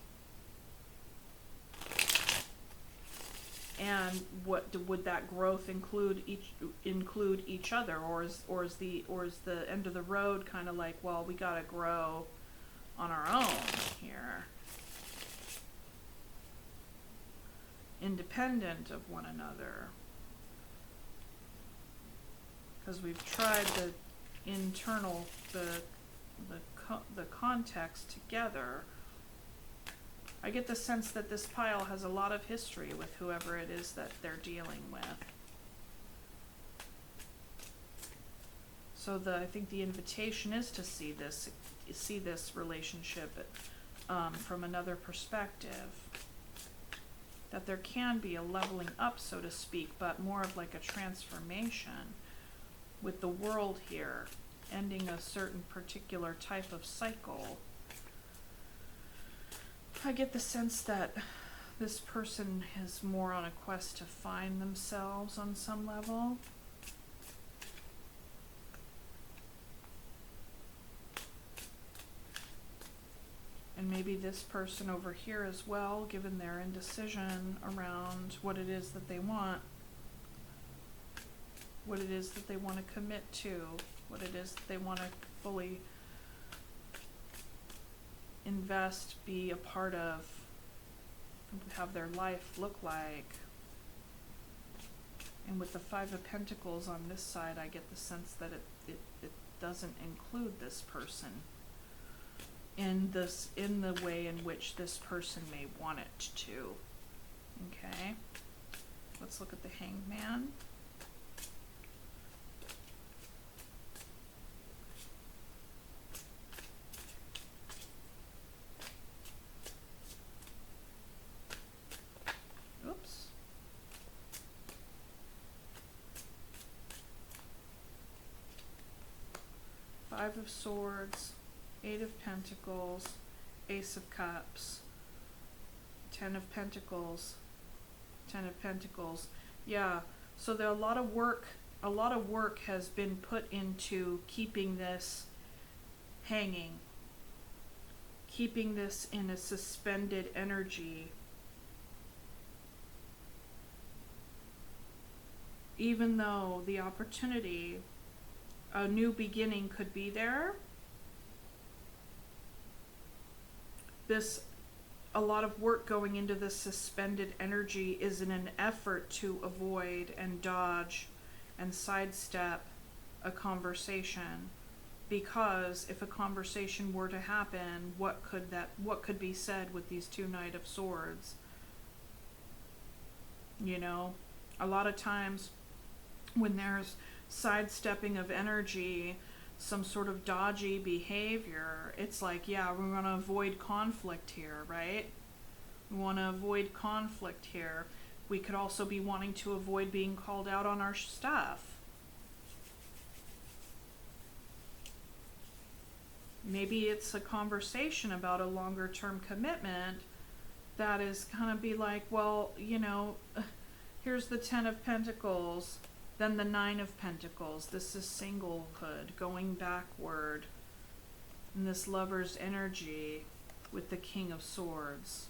And what would that growth include each other, or is the end of the road kind of like, well, we gotta grow on our own here, independent of one another, because we've tried the internal, the context together. I get the sense that this pile has a lot of history with whoever it is that they're dealing with. So I think the invitation is to see this relationship from another perspective. That there can be a leveling up, so to speak, but more of like a transformation with the world here, ending a certain particular type of cycle. I get the sense that this person is more on a quest to find themselves on some level. And maybe this person over here as well, given their indecision around what it is that they want, what it is that they want to commit to, what it is that they want to fully invest, be a part of, have their life look like. And with the Five of Pentacles on this side, I get the sense that it doesn't include this person in the way in which this person may want it to. Okay, let's look at the Hangman. Oops. Five of Swords, Eight of Pentacles, Ace of Cups, Ten of Pentacles, Ten of Pentacles. Yeah, so there a lot of work has been put into keeping this hanging, keeping this in a suspended energy. Even though the opportunity, a new beginning could be there, a lot of work going into this suspended energy is in an effort to avoid and dodge and sidestep a conversation. Because if a conversation were to happen, what could be said with these two Knight of Swords? You know, a lot of times when there's sidestepping of energy, some sort of dodgy behavior, it's like, yeah, we want to avoid conflict here, right? We want to avoid conflict here. We could also be wanting to avoid being called out on our stuff. Maybe it's a conversation about a longer term commitment that is kind of be like, well, you know, here's the Ten of Pentacles, then the Nine of Pentacles. This is singlehood, going backward, in this lover's energy with the King of Swords.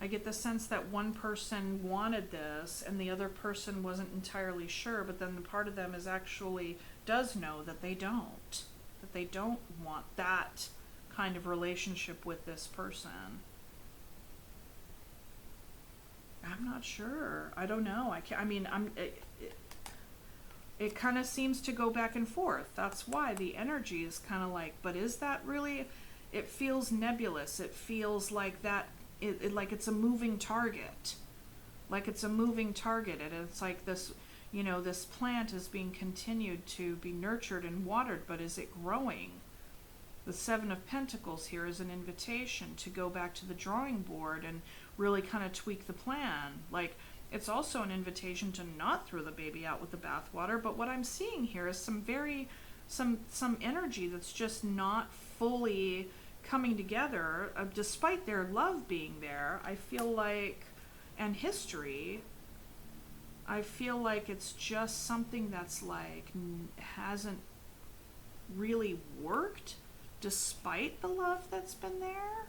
I get the sense that one person wanted this and the other person wasn't entirely sure, but then the part of them is actually does know that they don't want that kind of relationship with this person. I'm not sure. I don't know. I can't. I mean, it kind of seems to go back and forth. That's why the energy is kind of like, but is that really? It feels nebulous. It feels like that. Like it's a moving target. Like it's a moving target, and it's like this. You know, this plant is being continued to be nurtured and watered, but is it growing? The Seven of Pentacles here is an invitation to go back to the drawing board and really kind of tweak the plan. Like, it's also an invitation to not throw the baby out with the bathwater, but what I'm seeing here is some energy that's just not fully coming together, despite their love being there. I feel like, and history, I feel like it's just something that's like hasn't really worked despite the love that's been there.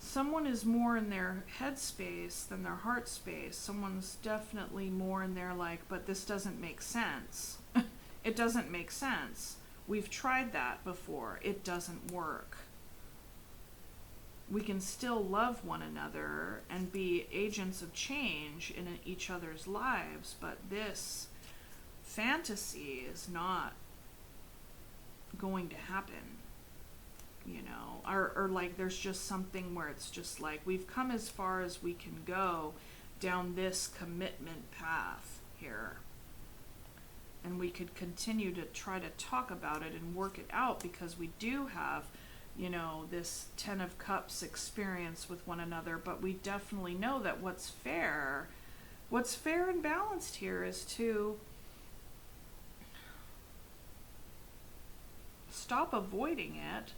Someone is more in their head space than their heart space. Someone's definitely more in their like, but this doesn't make sense. It doesn't make sense. We've tried that before. It doesn't work. We can still love one another and be agents of change in each other's lives, but this fantasy is not going to happen, you know, or like there's just something where it's just like we've come as far as we can go down this commitment path here, and we could continue to try to talk about it and work it out because we do have, you know, this 10 of Cups experience with one another, but we definitely know that what's fair and balanced here is to stop avoiding it,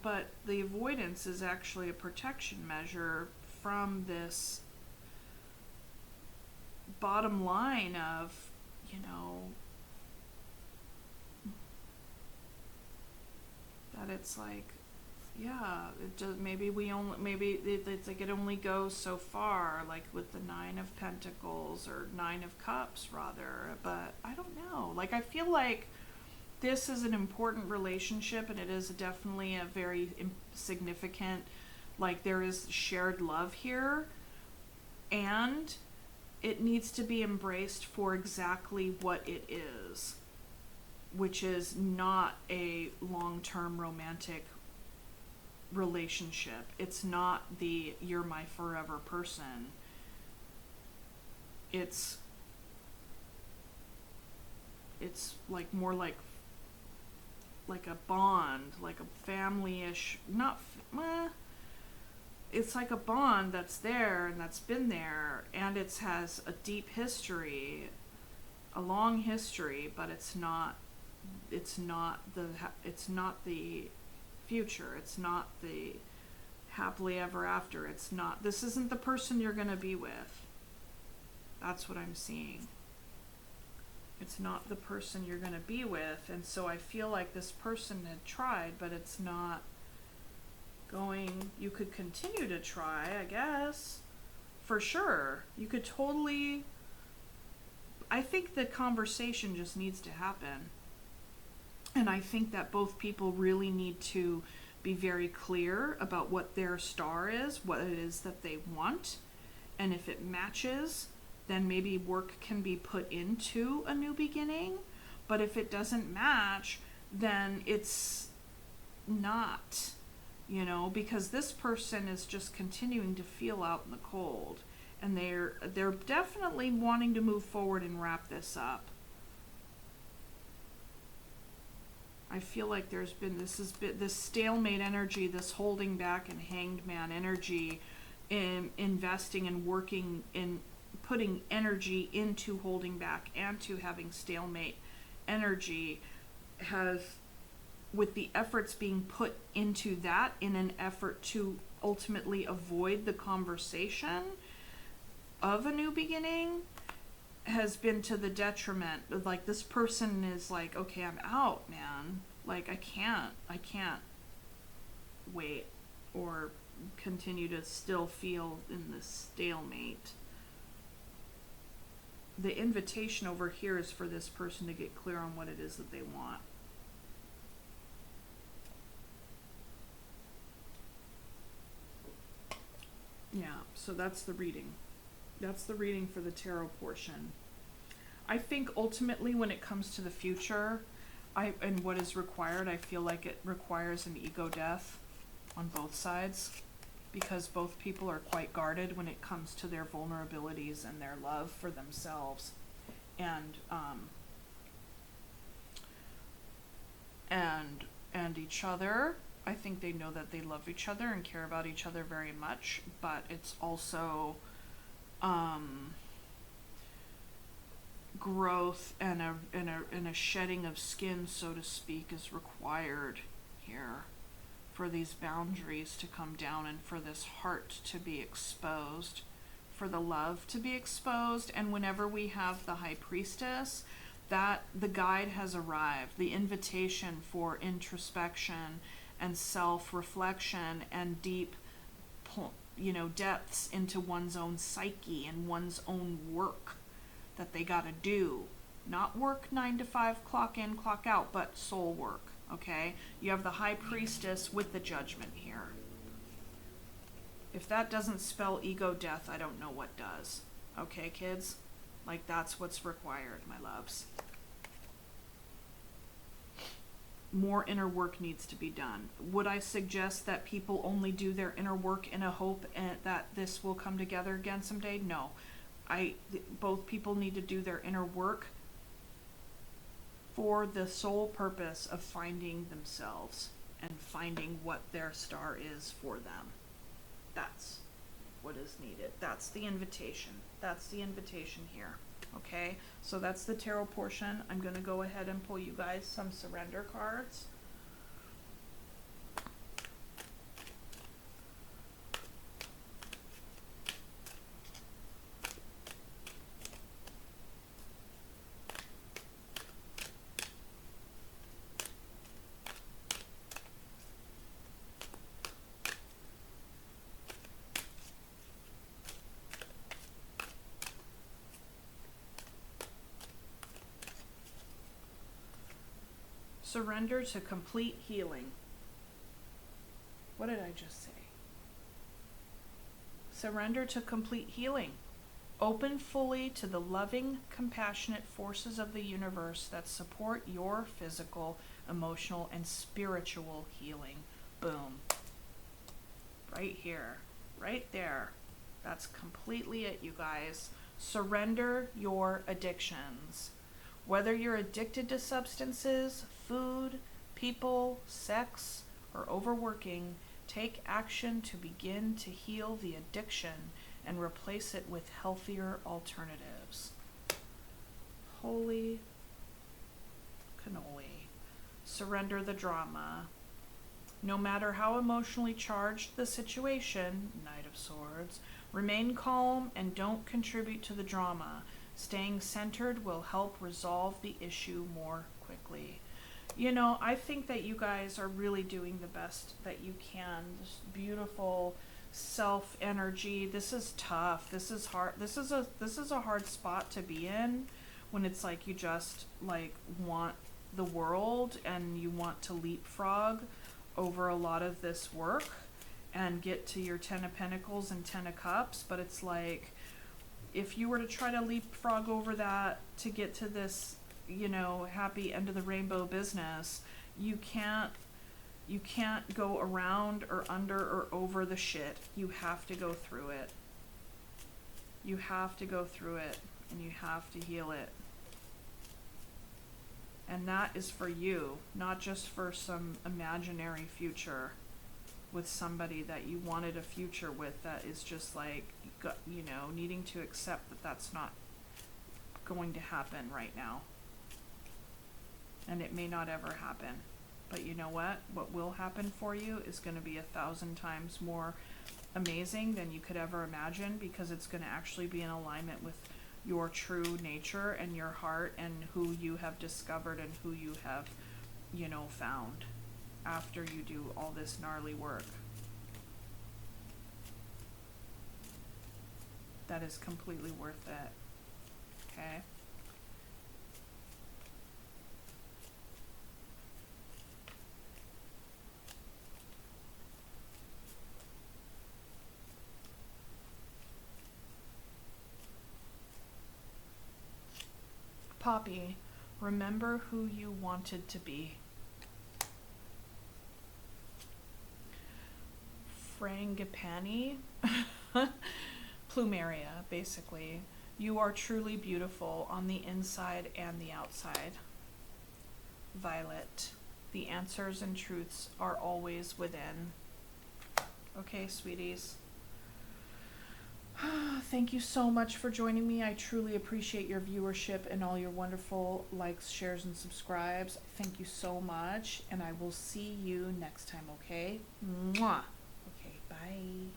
but the avoidance is actually a protection measure from this bottom line of, you know, that it's like, yeah, it just maybe it's like it only goes so far, like with the 9 of Pentacles or 9 of Cups rather, but I don't know. Like I feel like this is an important relationship, and it is definitely a very significant, like there is shared love here, and it needs to be embraced for exactly what it is, which is not a long-term romantic relationship. It's not the you're my forever person. It's like more like a bond, like a family-ish, not it's like a bond that's there and that's been there, and it has a deep history, a long history, but it's not the future. It's not the happily ever after. It's not, this isn't the person you're going to be with. That's what I'm seeing. It's not the person you're going to be with, and so I feel like this person had tried, but it's not going. You could continue to try, I guess, for sure. You could totally, I think the conversation just needs to happen, and I think that both people really need to be very clear about what their star is, what it is that they want, and if it matches, then maybe work can be put into a new beginning. But if it doesn't match, then it's not, you know, because this person is just continuing to feel out in the cold, and they're definitely wanting to move forward and wrap this up. I feel like there's been this stalemate energy, this holding back and hanged man energy, in investing and working in putting energy into holding back and to having stalemate energy, has, with the efforts being put into that in an effort to ultimately avoid the conversation of a new beginning, has been to the detriment. Like this person is like, okay, I'm out, man. Like I can't wait or continue to still feel in this stalemate. The invitation over here is for this person to get clear on what it is that they want. Yeah, so that's the reading. That's the reading for the tarot portion. I think ultimately when it comes to the future, and what is required, I feel like it requires an ego death on both sides, because both people are quite guarded when it comes to their vulnerabilities and their love for themselves and and and each other. I think they know that they love each other and care about each other very much, but it's also growth and a shedding of skin, so to speak, is required here for these boundaries to come down and for this heart to be exposed, for the love to be exposed. And whenever we have the high priestess, that the guide has arrived, the invitation for introspection and self-reflection and deep, depths into one's own psyche and one's own work that they gotta do. Not work 9 to 5, clock in, clock out, but soul work, okay? You have the high priestess with the judgment here. If that doesn't spell ego death, I don't know what does. Okay, kids? Like, that's what's required, my loves. More inner work needs to be done. Would I suggest that people only do their inner work in a hope that this will come together again someday? No. Both people need to do their inner work for the sole purpose of finding themselves and finding what their star is for them. That's what is needed. That's the invitation. That's the invitation here. Okay, so that's the tarot portion. I'm going to go ahead and pull you guys some surrender cards. Surrender to complete healing. What did I just say? Surrender to complete healing. Open fully to the loving, compassionate forces of the universe that support your physical, emotional, and spiritual healing. Boom. Right here. Right there. That's completely it, you guys. Surrender your addictions. Whether you're addicted to substances, food, people, sex, or overworking, take action to begin to heal the addiction and replace it with healthier alternatives. Holy cannoli. Surrender the drama. No matter how emotionally charged the situation, Knight of Swords, remain calm and don't contribute to the drama. Staying centered will help resolve the issue more quickly. I think that you guys are really doing the best that you can. This beautiful self energy. This is tough. This is hard. This is a hard spot to be in when it's like you just like want the world and you want to leapfrog over a lot of this work and get to your 10 of Pentacles and 10 of Cups, but it's like if you were to try to leapfrog over that to get to this, happy end of the rainbow business, you can't go around or under or over the shit. You have to go through it. You have to go through it and you have to heal it. And that is for you, not just for some imaginary future with somebody that you wanted a future with that is just like, needing to accept that that's not going to happen right now. And it may not ever happen. But you know what? What will happen for you is going to be 1,000 times more amazing than you could ever imagine, because it's going to actually be in alignment with your true nature and your heart and who you have discovered and who you have, found after you do all this gnarly work. That is completely worth it. Okay? Poppy, remember who you wanted to be. Frangipani, plumeria, basically. You are truly beautiful on the inside and the outside. Violet, the answers and truths are always within. Okay, sweeties. Thank you so much for joining me. I truly appreciate your viewership and all your wonderful likes, shares, and subscribes. Thank you so much, and I will see you next time, okay? Mwah! Okay, bye.